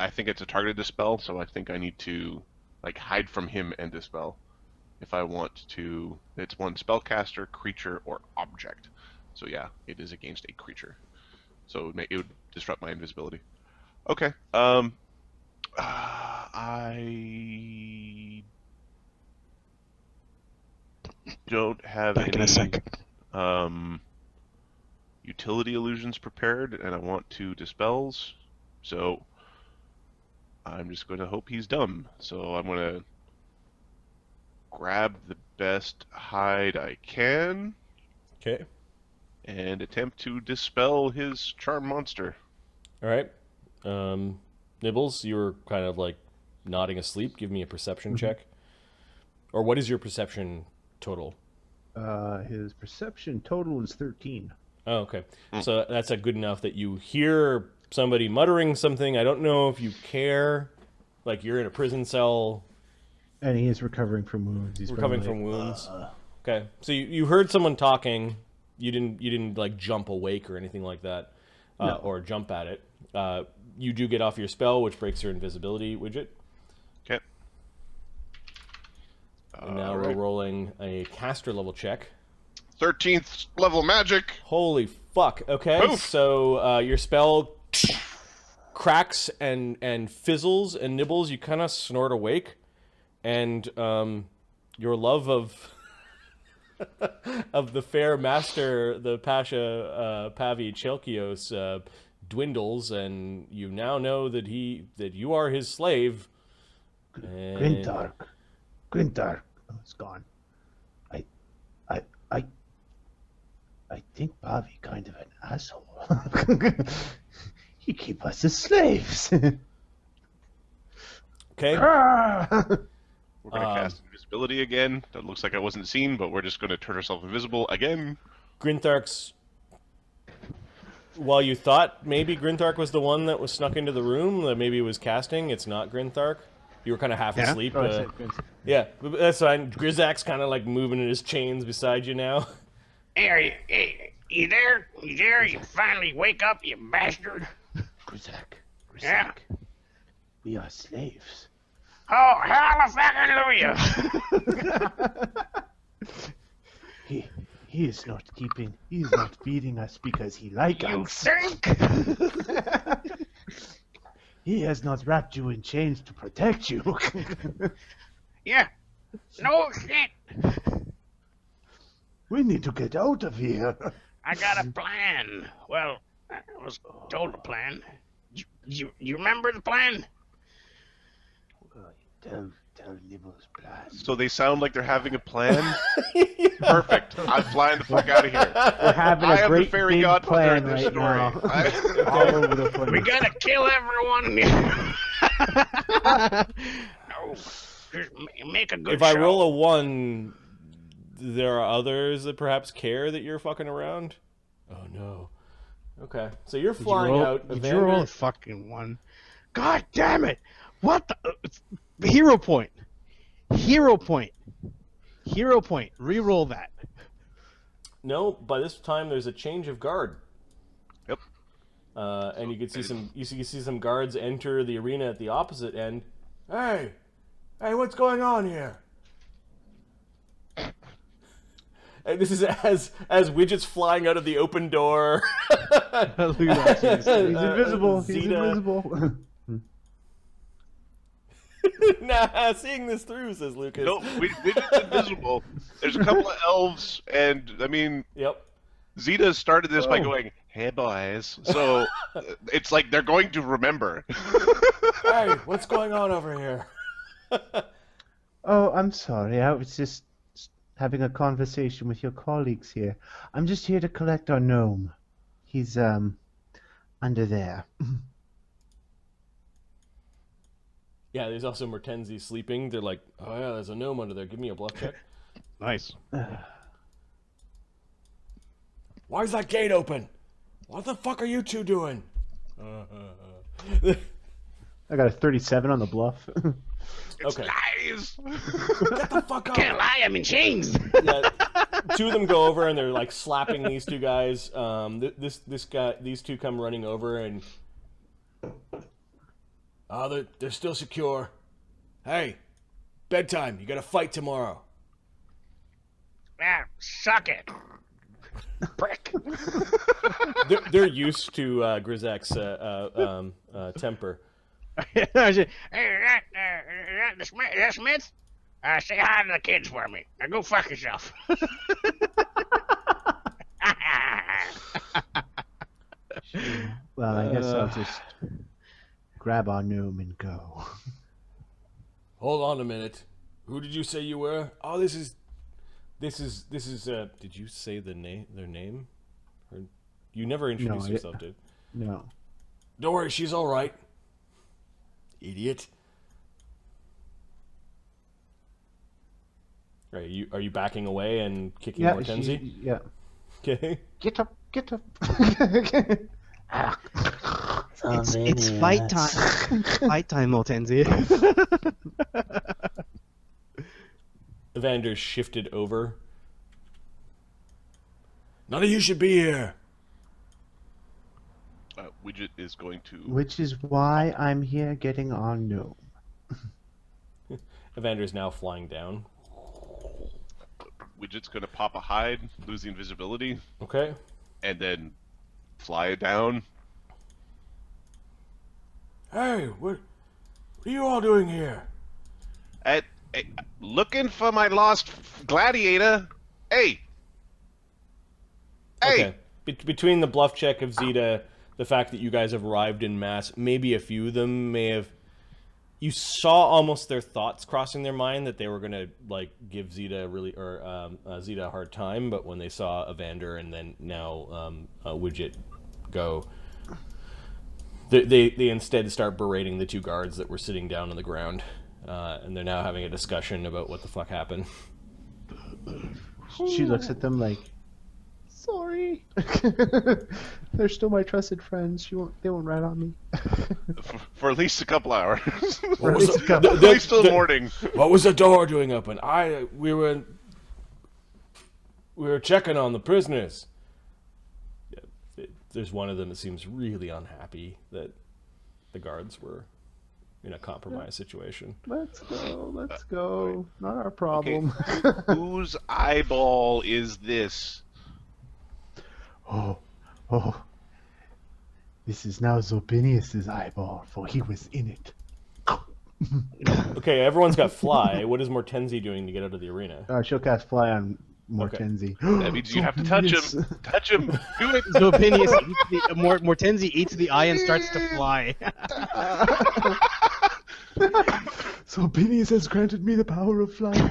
think it's a targeted dispel, so I think I need to like hide from him and dispel. If I want to, it's one spellcaster, creature, or object. So yeah, it is against a creature. So it would disrupt my invisibility. Okay. I don't have Back in a sec. Utility illusions prepared, and I want to dispels. So I'm just going to hope he's dumb. So I'm going to grab the best hide I can. Okay. And attempt to dispel his charm monster. All right. Nibbles, you were kind of like nodding asleep. Give me a perception check. Or what is your perception total? His perception total is 13. Oh, okay. So that's a good enough that you hear somebody muttering something. I don't know if you care. Like you're in a prison cell. And he is recovering from wounds. He's Recovering from wounds. Okay. So you heard someone talking. You didn't like jump awake or anything like that, No. or jump at it. You do get off your spell, which breaks your invisibility widget. Okay. And now we're rolling a caster level check. 13th level magic. Holy fuck. Okay. Poof. So your spell cracks and fizzles, and Nibbles, you kind of snort awake, and your love of of the fair master, the Pasha Piva Chelkios, dwindles, and you now know that you are his slave. And... Grindark. Oh, it's gone. I think Pavi kind of an asshole. He keep us as slaves. Okay. We're going to cast invisibility again. That looks like I wasn't seen, but we're just going to turn ourselves invisible again. Grinthark's... While you thought maybe Grinthark was the one that was snuck into the room, that maybe it was casting, it's not Grinthark. You were kind of half asleep. Yeah, but that's fine. Grizaak's kind of like moving in his chains beside you now. Hey, you there? You there? You finally wake up, you bastard? Grizaak. Yeah. We are slaves. Oh, hallelujah! He is not beating us because he likes You us. think? He has not wrapped you in chains to protect you. Yeah. No shit. We need to get out of here. I got a plan. Well, I was told a plan. You remember the plan? Tell Nibbles plan. So they sound like they're having a plan? Perfect. I'm flying the fuck out of here. We're having I a am the great fairy big godmother plan in this right story. now. I- All over the place. We gotta kill everyone. No, just make a good If I show. roll a 1, there are others that perhaps care that you're fucking around? Oh no. Okay, so you're flying out. Did Evander- you roll a fucking 1? God damn it! What the? Hero point. Hero point. Hero point. Reroll that. No, by this time there's a change of guard. Yep. And you can see some guards enter the arena at the opposite end. Hey, what's going on here? And this is as Widget's flying out of the open door. He's invisible. He's Zeta. invisible. Nah, seeing this through, says Lucas. No, Widget's invisible. There's a couple of elves, and I mean, Yep. Zeta started this by going, "Hey boys," so it's like they're going to remember. Hey, what's going on over here? Oh, I'm sorry. I was just having a conversation with your colleagues here. I'm just here to collect our gnome. He's under there. Yeah, there's also Mortenzie sleeping. They're like, oh yeah, there's a gnome under there. Give me a bluff check. Nice. Why is that gate open? What the fuck are you two doing? I got a 37 on the bluff. Okay. Lies. Get the fuck up. Can't lie, I'm in chains. Yeah, 2 of them go over and they're like slapping these 2 guys. These 2 come running over and they're still secure. Hey, bedtime. You got to fight tomorrow. Ah, suck it. Prick. They're used to Grizaak's temper. Hey, that Smith? Say hi to the kids for me. Now go fuck yourself. Well, I guess I'll just grab our gnome and go. Hold on a minute. Who did you say you were? Oh, this is. Did you say their name? Or, you never introduced No, yourself, did? No. Don't worry, she's all right. Idiot. Are you backing away and kicking Mortenzie? Yeah. Okay. Get up. It's fight time. Fight time, Mortenzie. Evander shifted over. None of you should be here. Widget is going to. Which is why I'm here getting our gnome. Evander is now flying down. Widget's going to pop a hide, lose the invisibility, Okay. and then fly down. Hey, what are you all doing here? Looking for my lost gladiator. Hey. Okay. Between the bluff check of Zeta, the fact that you guys have arrived in mass, maybe a few of them may have. You saw almost their thoughts crossing their mind that they were gonna like give Zeta Zeta a hard time, but when they saw Evander and then now Widget go, they instead start berating the 2 guards that were sitting down on the ground, and they're now having a discussion about what the fuck happened. She looks at them like, sorry. They're still my trusted friends. They won't rat on me. For at least a couple hours. For at least a couple. At least till morning. What was the door doing open? We were checking on the prisoners. There's one of them that seems really unhappy that the guards were in a compromised situation. Let's go. Not our problem. Whose eyeball is this? Oh. This is now Xorbinius' eyeball, for he was in it. Okay, everyone's got fly. What is Mortenzie doing to get out of the arena? She'll cast fly on Mortenzie. That means you have to touch him. Touch him. Do it. Xorbinius Mortenzie eats the eye and starts to fly. Xorbinius has granted me the power of flight.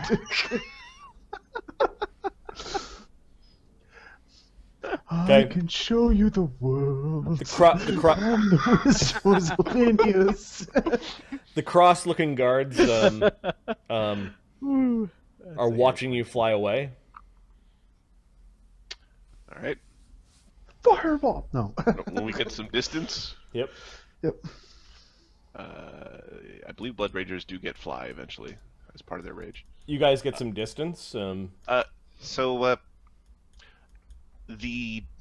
I can show you the world. I'm the wish for Xorbinius. The cross-looking guards are watching you fly away. All right. Fireball. No. When we get some distance. Yep. I believe Blood Ragers do get fly eventually as part of their rage. You guys get some distance.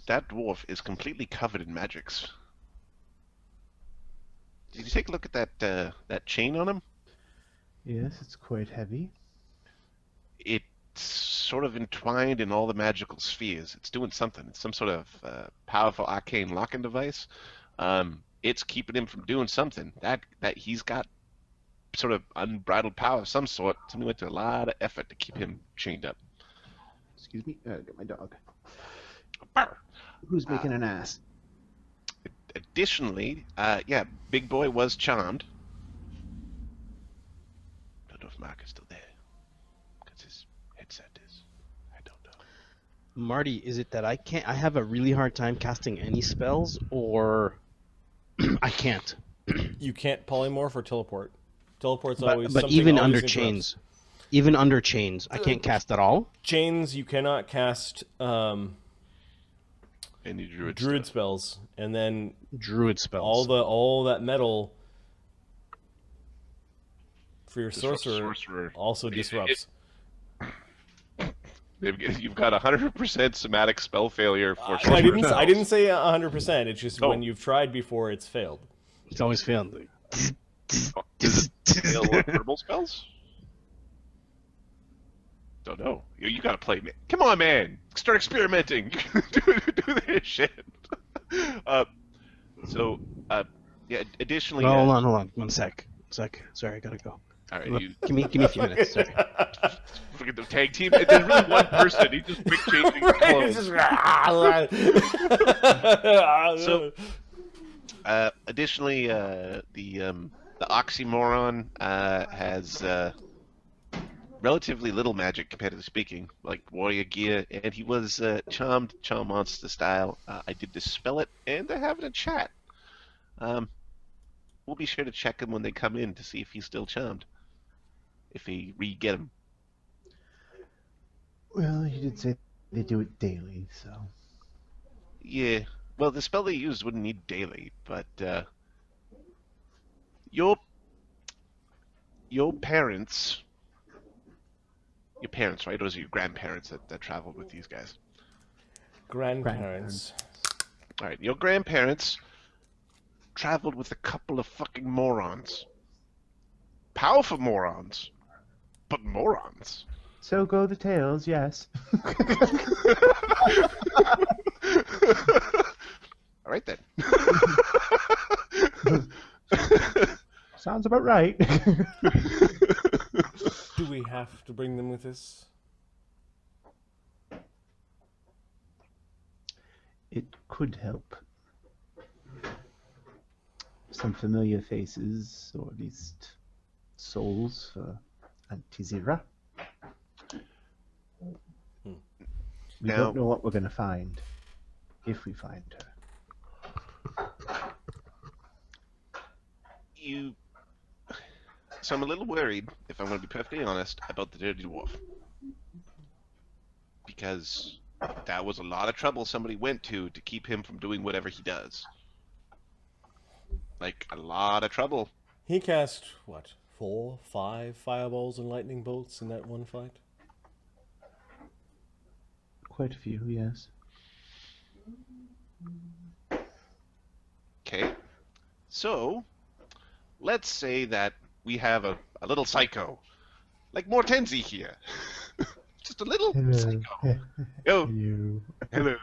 That dwarf is completely covered in magics. Did you take a look at that chain on him? Yes, it's quite heavy. It's sort of entwined in all the magical spheres. It's doing something. It's some sort of powerful arcane locking device. It's keeping him from doing something. That he's got sort of unbridled power of some sort. Somebody went to a lot of effort to keep him chained up. Excuse me. Get my dog. Bark. Who's making an ass? Additionally, Big Boy was charmed. Don't know if Mark is still there. Because his headset is. I don't know. Marty, is it that I have a really hard time casting any spells, or I can't? You can't polymorph or teleport. Teleport's But always something even always under interrupts. chains. Even under chains, I can't cast at all? Chains, you cannot cast Any druid spells, and then Druid spells. all that metal for your Disrupts sorcerer also disrupts. You've got 100% somatic spell failure for I sorcerer didn't spells. say 100%. It's just Oh. when you've tried before, it's failed. It's always failed. Does it fail on verbal spells? Don't know. You gotta play, man. Come on, man. Start experimenting. do this shit. Additionally... Hold on. One sec. Sorry, I gotta go. All right, Give me a few minutes. Sorry. Look at the tag team. There's really one person. He's just quick changing his clothes. So, additionally, the oxymoron has relatively little magic, comparatively speaking, like warrior gear, and he was charmed, charm monster style. I did dispel it, and they're having a chat. We'll be sure to check him when they come in to see if he's still charmed, if we re-get him. Well, you did say they do it daily, so... Yeah, well, the spell they used wouldn't need daily, but your parents, right? Or is it your grandparents that traveled with these guys? Grandparents. All right, your grandparents traveled with a couple of fucking morons. Powerful morons, but morons. So go the tails, yes. All right then. Sounds about right. Do we have to bring them with us? It could help. Some familiar faces, or at least souls for Antizira. We Now- don't know what we're going to find, if we find her. So I'm a little worried, if I'm going to be perfectly honest, about the Dirty Dwarf. Because that was a lot of trouble somebody went to keep him from doing whatever he does. Like, a lot of trouble. He cast, 4, 5 fireballs and lightning bolts in that one fight? Quite a few, yes. Okay. So, let's say that we have a little psycho, like Mortenzie here. Just a little psycho. Oh, hello.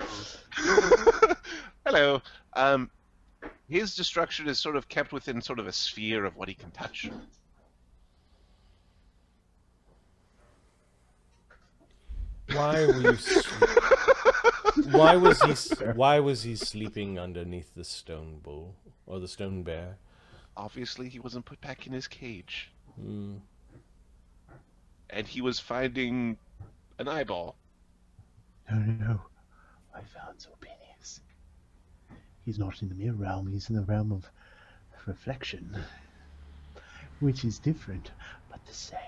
Hello. His destruction is sort of kept within sort of a sphere of what he can touch. Why were you? Why was he sleeping underneath the stone bull or the stone bear? Obviously, he wasn't put back in his cage. Hmm. And he was finding an eyeball. No. I found Xorbinius. He's not in the mirror realm, he's in the realm of reflection. Which is different, but the same.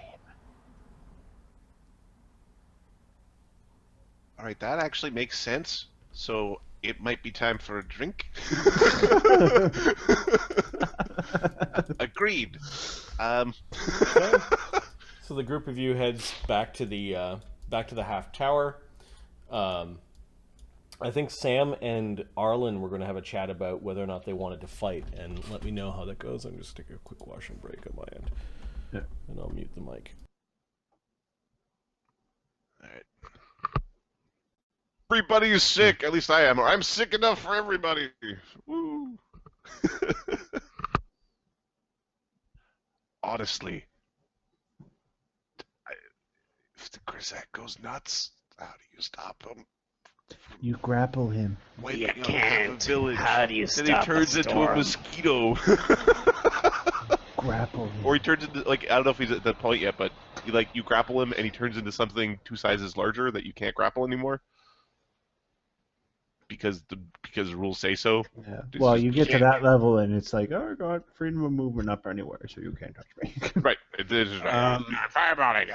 Alright, that actually makes sense. So it might be time for a drink. Agreed. So the group of you heads back to the half tower. I think Sam and Arlen were going to have a chat about whether or not they wanted to fight, and let me know how that goes. I'm just taking a quick wash and break on my end, and I'll mute the mic. Alright. Everybody's sick. At least I am. I'm sick enough for everybody. Woo. Honestly, if the Grizaak goes nuts, how do you stop him? You grapple him. You can't. How do you stop Then he turns the into storm? a mosquito. Grapple him. Or he turns into, like, I don't know if he's at that point yet, but you grapple him and he turns into something 2 sizes larger that you can't grapple anymore. Because the rules say so. Yeah. It's Well, just- you get to that level and it's like, oh, I got freedom of movement up anywhere, so you can't touch me. Right. It is right. Fireballing.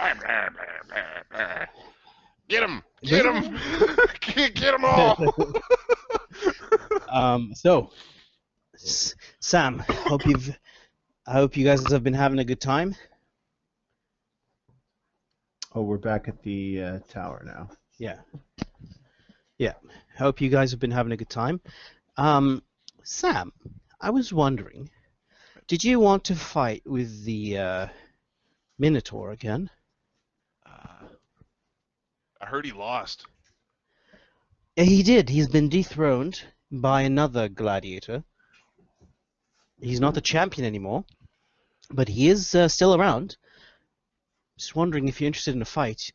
Get him! Get him! Get them all! Sam, I hope you guys have been having a good time. Oh, we're back at the tower now. Yeah. I hope you guys have been having a good time. Sam, I was wondering, did you want to fight with the Minotaur again? I heard he lost. He did. He's been dethroned by another gladiator. He's not the champion anymore, but he is still around. Just wondering if you're interested in a fight.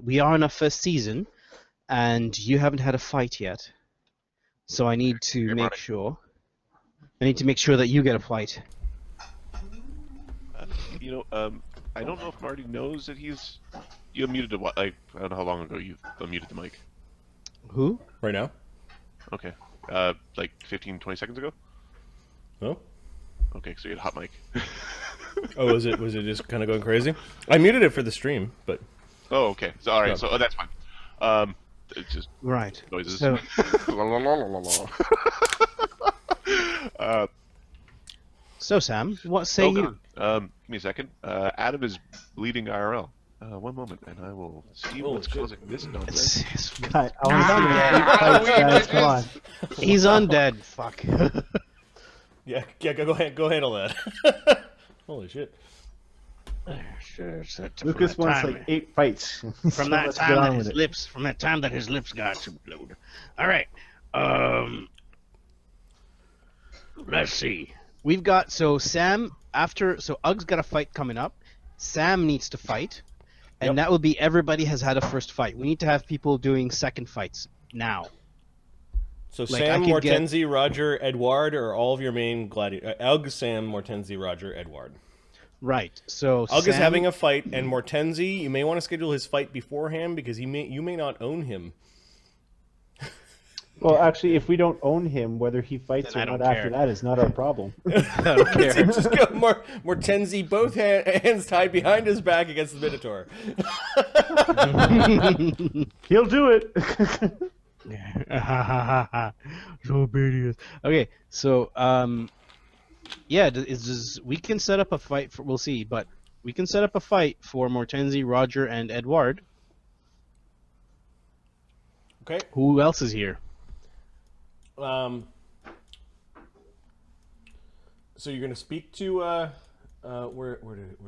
We are in our first season, and you haven't had a fight yet. So I need to make sure. I need to make sure that you get a fight. I don't know if Marty knows that he's. You unmuted the I don't know how long ago you unmuted the mic. Who? Right now? Okay. Like 15, 20 seconds ago? No? Okay, so you had a hot mic. Oh, was it just kind of going crazy? I muted it for the stream, but... Oh, okay. So, alright, so that's fine. It's just Right. noises. So, so Sam, what say you? Give me a second. Adam is bleeding IRL. One moment, and I will see Oh, what's shit. causing this nonsense. Cut. I want to see the guys. Come on. He's undead. Fuck. Yeah, go handle that. Holy shit. Lucas wants like 8 fights. From So that let's get time on that with his it. lips, got to blood. All right. Let's see. We've got Sam Ugg's got a fight coming up. Sam needs to fight, and Yep. that will be everybody has had a first fight. We need to have people doing second fights now. So Like, Sam, I could get- Mortenzie, Roger, Edward are all of your main gladiators. Ugg, Sam, Mortenzie, Roger, Edward. Right. So Ugg Sam, is having a fight, and Mortenzie, you may want to schedule his fight beforehand because you may not own him. Well, actually, if we don't own him, whether he fights Then I or not don't after care. that is not our problem. I don't care. Just go Mortenzie, both hands tied behind his back against the Minotaur. He'll do it. Xorbinius. Okay, so we can set up a fight for. We'll see, but we can set up a fight for Mortenzie, Roger, and Edward. Okay. Who else is here? So you're going to speak to where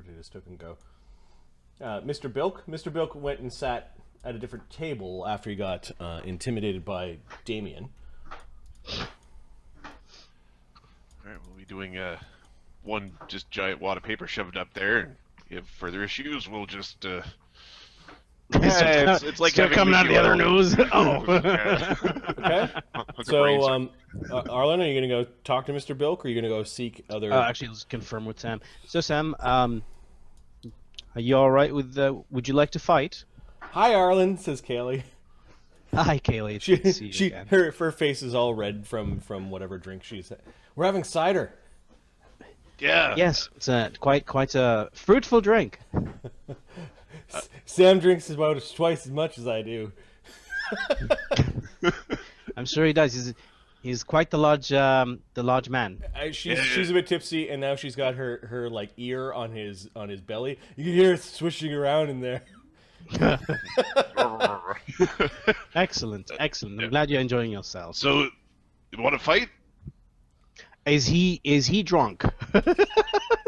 did his token go? Mr. Bilk. Mr. Bilk went and sat at a different table after he got intimidated by Damian. All right, we'll be doing one just giant wad of paper shoved up there, and if further issues, we'll just. It's like still coming out of the other nose. Oh. Okay. So, Arlen, are you going to go talk to Mr. Bilk, or are you going to go seek other? Actually, let's confirm with Sam. So, Sam, are you all right with? Would you like to fight? Hi, Arlen, says Kaylee. Hi, Kaylee. It's good to see you again. Her face is all red from whatever drink she's had. We're having cider. Yeah. Yes, it's quite a fruitful drink. Sam drinks about twice as much as I do. I'm sure he does. He's quite the large man. She's a bit tipsy, and now she's got her like ear on his belly. You can hear it swishing around in there. Excellent. I'm glad you're enjoying yourself. So, you want to fight? Is he drunk?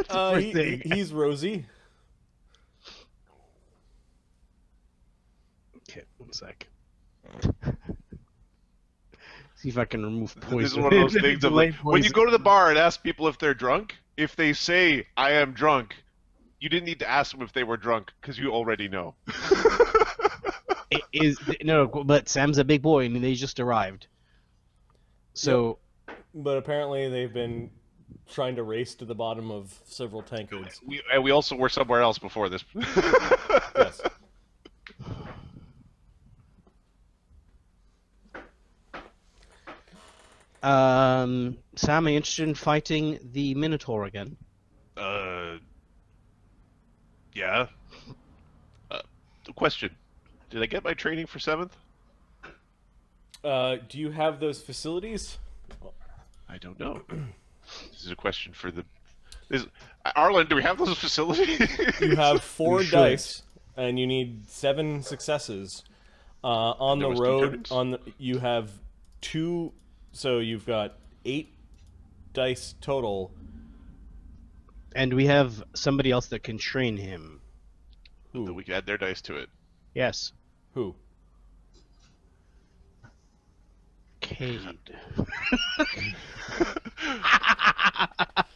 He's rosy. Okay, 1 sec. See if I can remove poison. This is one of those things of like, when you go to the bar and ask people if they're drunk, if they say, I am drunk, you didn't need to ask them if they were drunk, because you already know. But Sam's a big boy, and they just arrived. So... Yep. But apparently they've been trying to race to the bottom of several tankards. We also were somewhere else before this. Yes. Sam, are you interested in fighting the Minotaur again? Yeah. The question: did I get my training for 7th? Do you have those facilities? I don't know. This is a question for the. Arlen, do we have those facilities? You have 4 dice, and you need 7 successes. On the road, you have 2. So you've got 8 dice total. And we have somebody else that can train him. Who? We can add their dice to it. Yes. Who? Cade.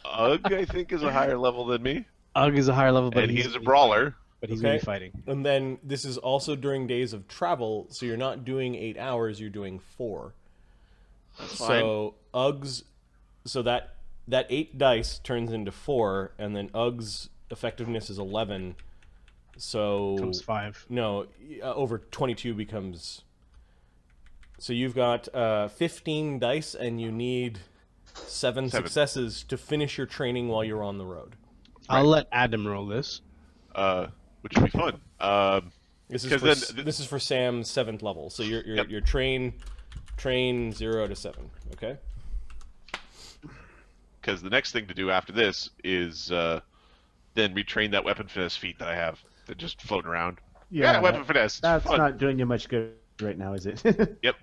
Ugg, I think, is a higher level than me. Ugg is a higher level, but and he's a brawler. But he's going to be fighting. And then this is also during days of travel, so you're not doing 8 hours, you're doing 4. That's so Ugg's, so that 8 dice turns into 4, and then Ugg's effectiveness is 11. So becomes 5. No, over 22 becomes. So you've got 15 dice, and you need 7 successes to finish your training while you're on the road. I'll let Adam roll this. Which would be fun. This is for Sam's 7th level. So you're train 0 to 7. Okay. Because the next thing to do after this is then retrain that weapon finesse feat that I have that just floating around. Yeah, weapon finesse. That's not doing you much good right now, is it? Yep.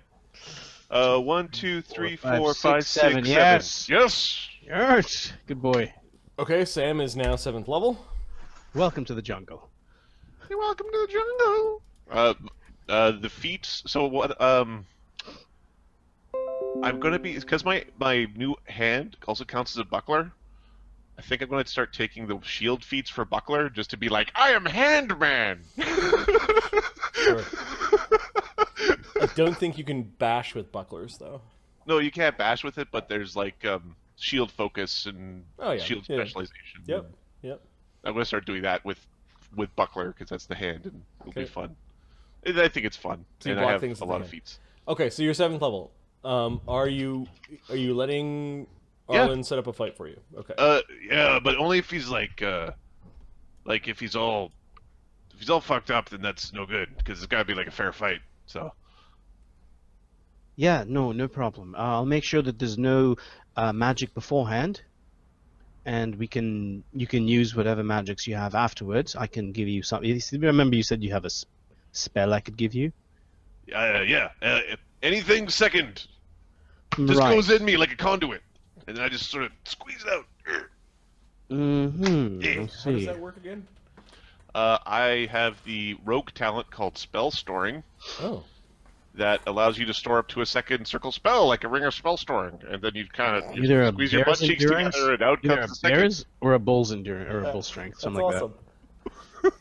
1, 2, 3, 4, 5, 6, 7. Yes. Yes. Good boy. Okay, Sam is now 7th level. Welcome to the jungle. You're welcome to the jungle. The feats. So what? I'm gonna be because my new hand also counts as a buckler. I think I'm gonna start taking the shield feats for buckler just to be like, I am Handman. Sure. I don't think you can bash with bucklers though. No, you can't bash with it, but there's like shield focus and shield specialization. Yep. I'm gonna start doing that with buckler because that's the hand and it'll be fun. I think it's fun, so and I have a lot of feats. Okay, so you're 7th level. Are you letting Arlen set up a fight for you? Okay. Yeah, but only if he's like if he's all fucked up, then that's no good because it's gotta be like a fair fight. So. Yeah, no problem. I'll make sure that there's no magic beforehand, and you can use whatever magics you have afterwards. I can give you something. Remember, you said you have a spell I could give you. Yeah. Anything second. Just goes in me like a conduit. And then I just sort of squeeze it out. Mm-hmm. Yeah. Let's How does see. that work again? I have the rogue talent called Spell Storing Oh. that allows you to store up to a second circle spell, like a ring of spell storing, and then you kind of Either a squeeze your butt bear's cheeks endurance, together, and out either comes a the second. bear's or a bull's endurance or a bull's strength, That's something like awesome. that.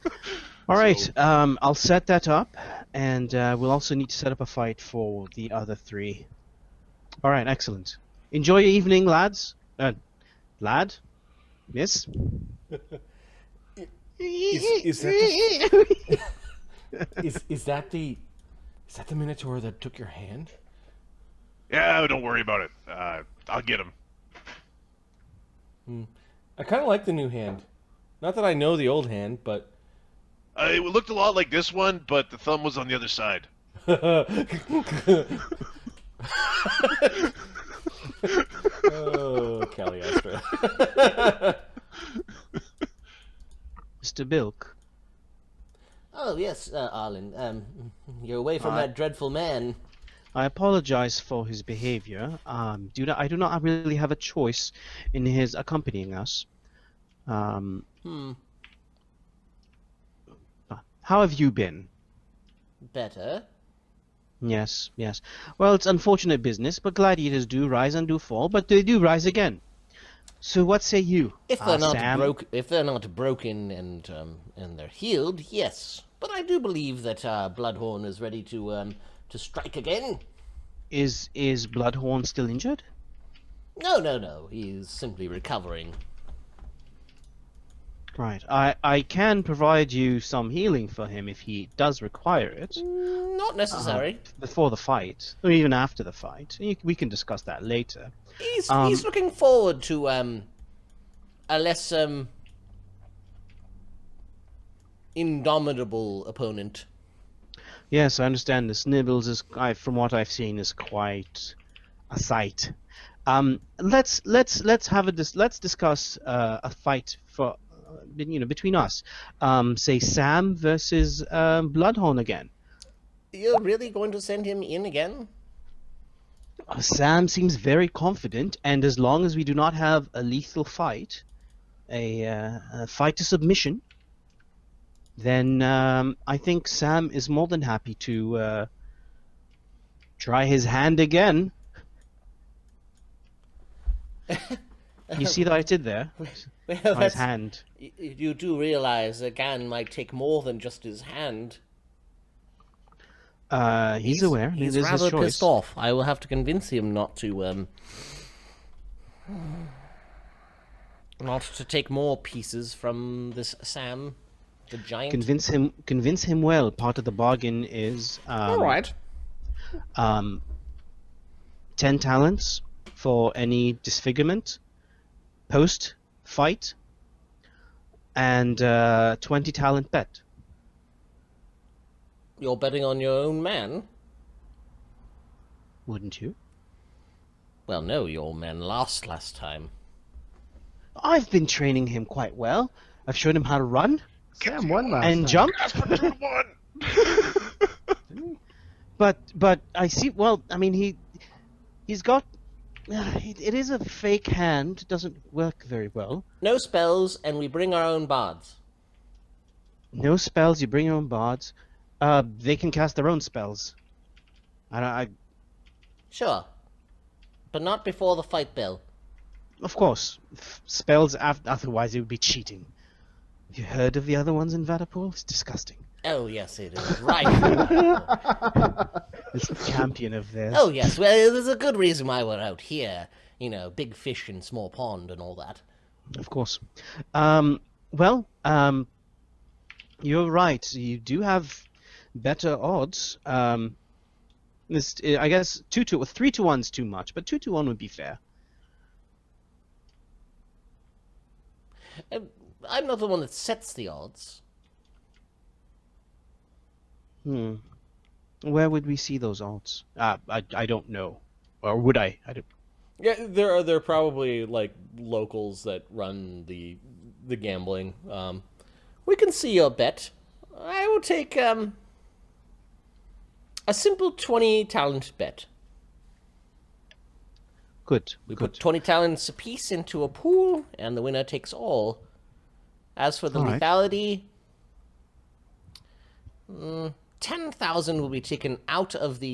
All right, So- I'll set that up, and we'll also need to set up a fight for the other three. All right, excellent. Enjoy your evening, lads. Lad, miss. Is that is that the minotaur that took your hand? Yeah, don't worry about it. I'll get him. I kind of like the new hand. Not that I know the old hand, but It looked a lot like this one, but the thumb was on the other side. Oh, Cagliostro. Mr. Bilk. Oh, yes, Arlen. You're away from that dreadful man. I apologize for his behavior. I do not really have a choice in his accompanying us. How have you been? Better. Yes, yes. Well, it's unfortunate business, but gladiators do rise and do fall, but they do rise again. So what say you, If they're not Sam? if they're not broken and they're healed, yes. But I do believe that Bloodhorn is ready to strike again. Is Bloodhorn still injured? No. He's simply recovering. Right. I can provide you some healing for him if he does require it. Not necessary. Before the fight, or even after the fight. We can discuss that later. He's looking forward to a less indomitable opponent. Yes, I understand this. Nibbles is, from what I've seen, is quite a sight. Let's discuss a fight for between us. Say Sam versus Bloodhorn again. You're really going to send him in again? Sam seems very confident, and as long as we do not have a lethal fight, a fight to submission, then I think Sam is more than happy to try his hand again. You see that I did there? Well, Try his hand. You do realize that Gan might take more than just his hand. He's aware. He's It is his rather choice. pissed off. I will have to convince him not to take more pieces from this Sam, the giant. Convince him well. Part of the bargain is All right. 10 talents for any disfigurement post fight, and 20 talent bet. You're betting on your own man? Wouldn't you? Well, no, your man lost last time. I've been training him quite well. I've shown him how to run Sam won last and time. jump. One. But I see. Well, I mean, he's got. It is a fake hand. It doesn't work very well. No spells, and we bring our own bards. No spells. You bring your own bards. They can cast their own spells. Sure. But not before the fight bell. Of course, spells. Otherwise, it would be cheating. Have you heard of the other ones in Vatapul? It's disgusting. Oh, yes, it is. Right. It's the champion of theirs. Oh, yes. Well, there's a good reason why we're out here. You know, big fish in small pond and all that. Of course. You're right. You do have better odds. I guess 3 to 1's too much, but 2 to 1 would be fair. I'm not the one that sets the odds. Where would we see those odds? I don't know. Or would I? I don't. Yeah, there are probably like locals that run the gambling. We can see your bet. I will take a simple 20 talent bet. Good. We good. put 20 talents apiece into a pool, and the winner takes all. As for the All right. lethality, 10,000 will be taken out of the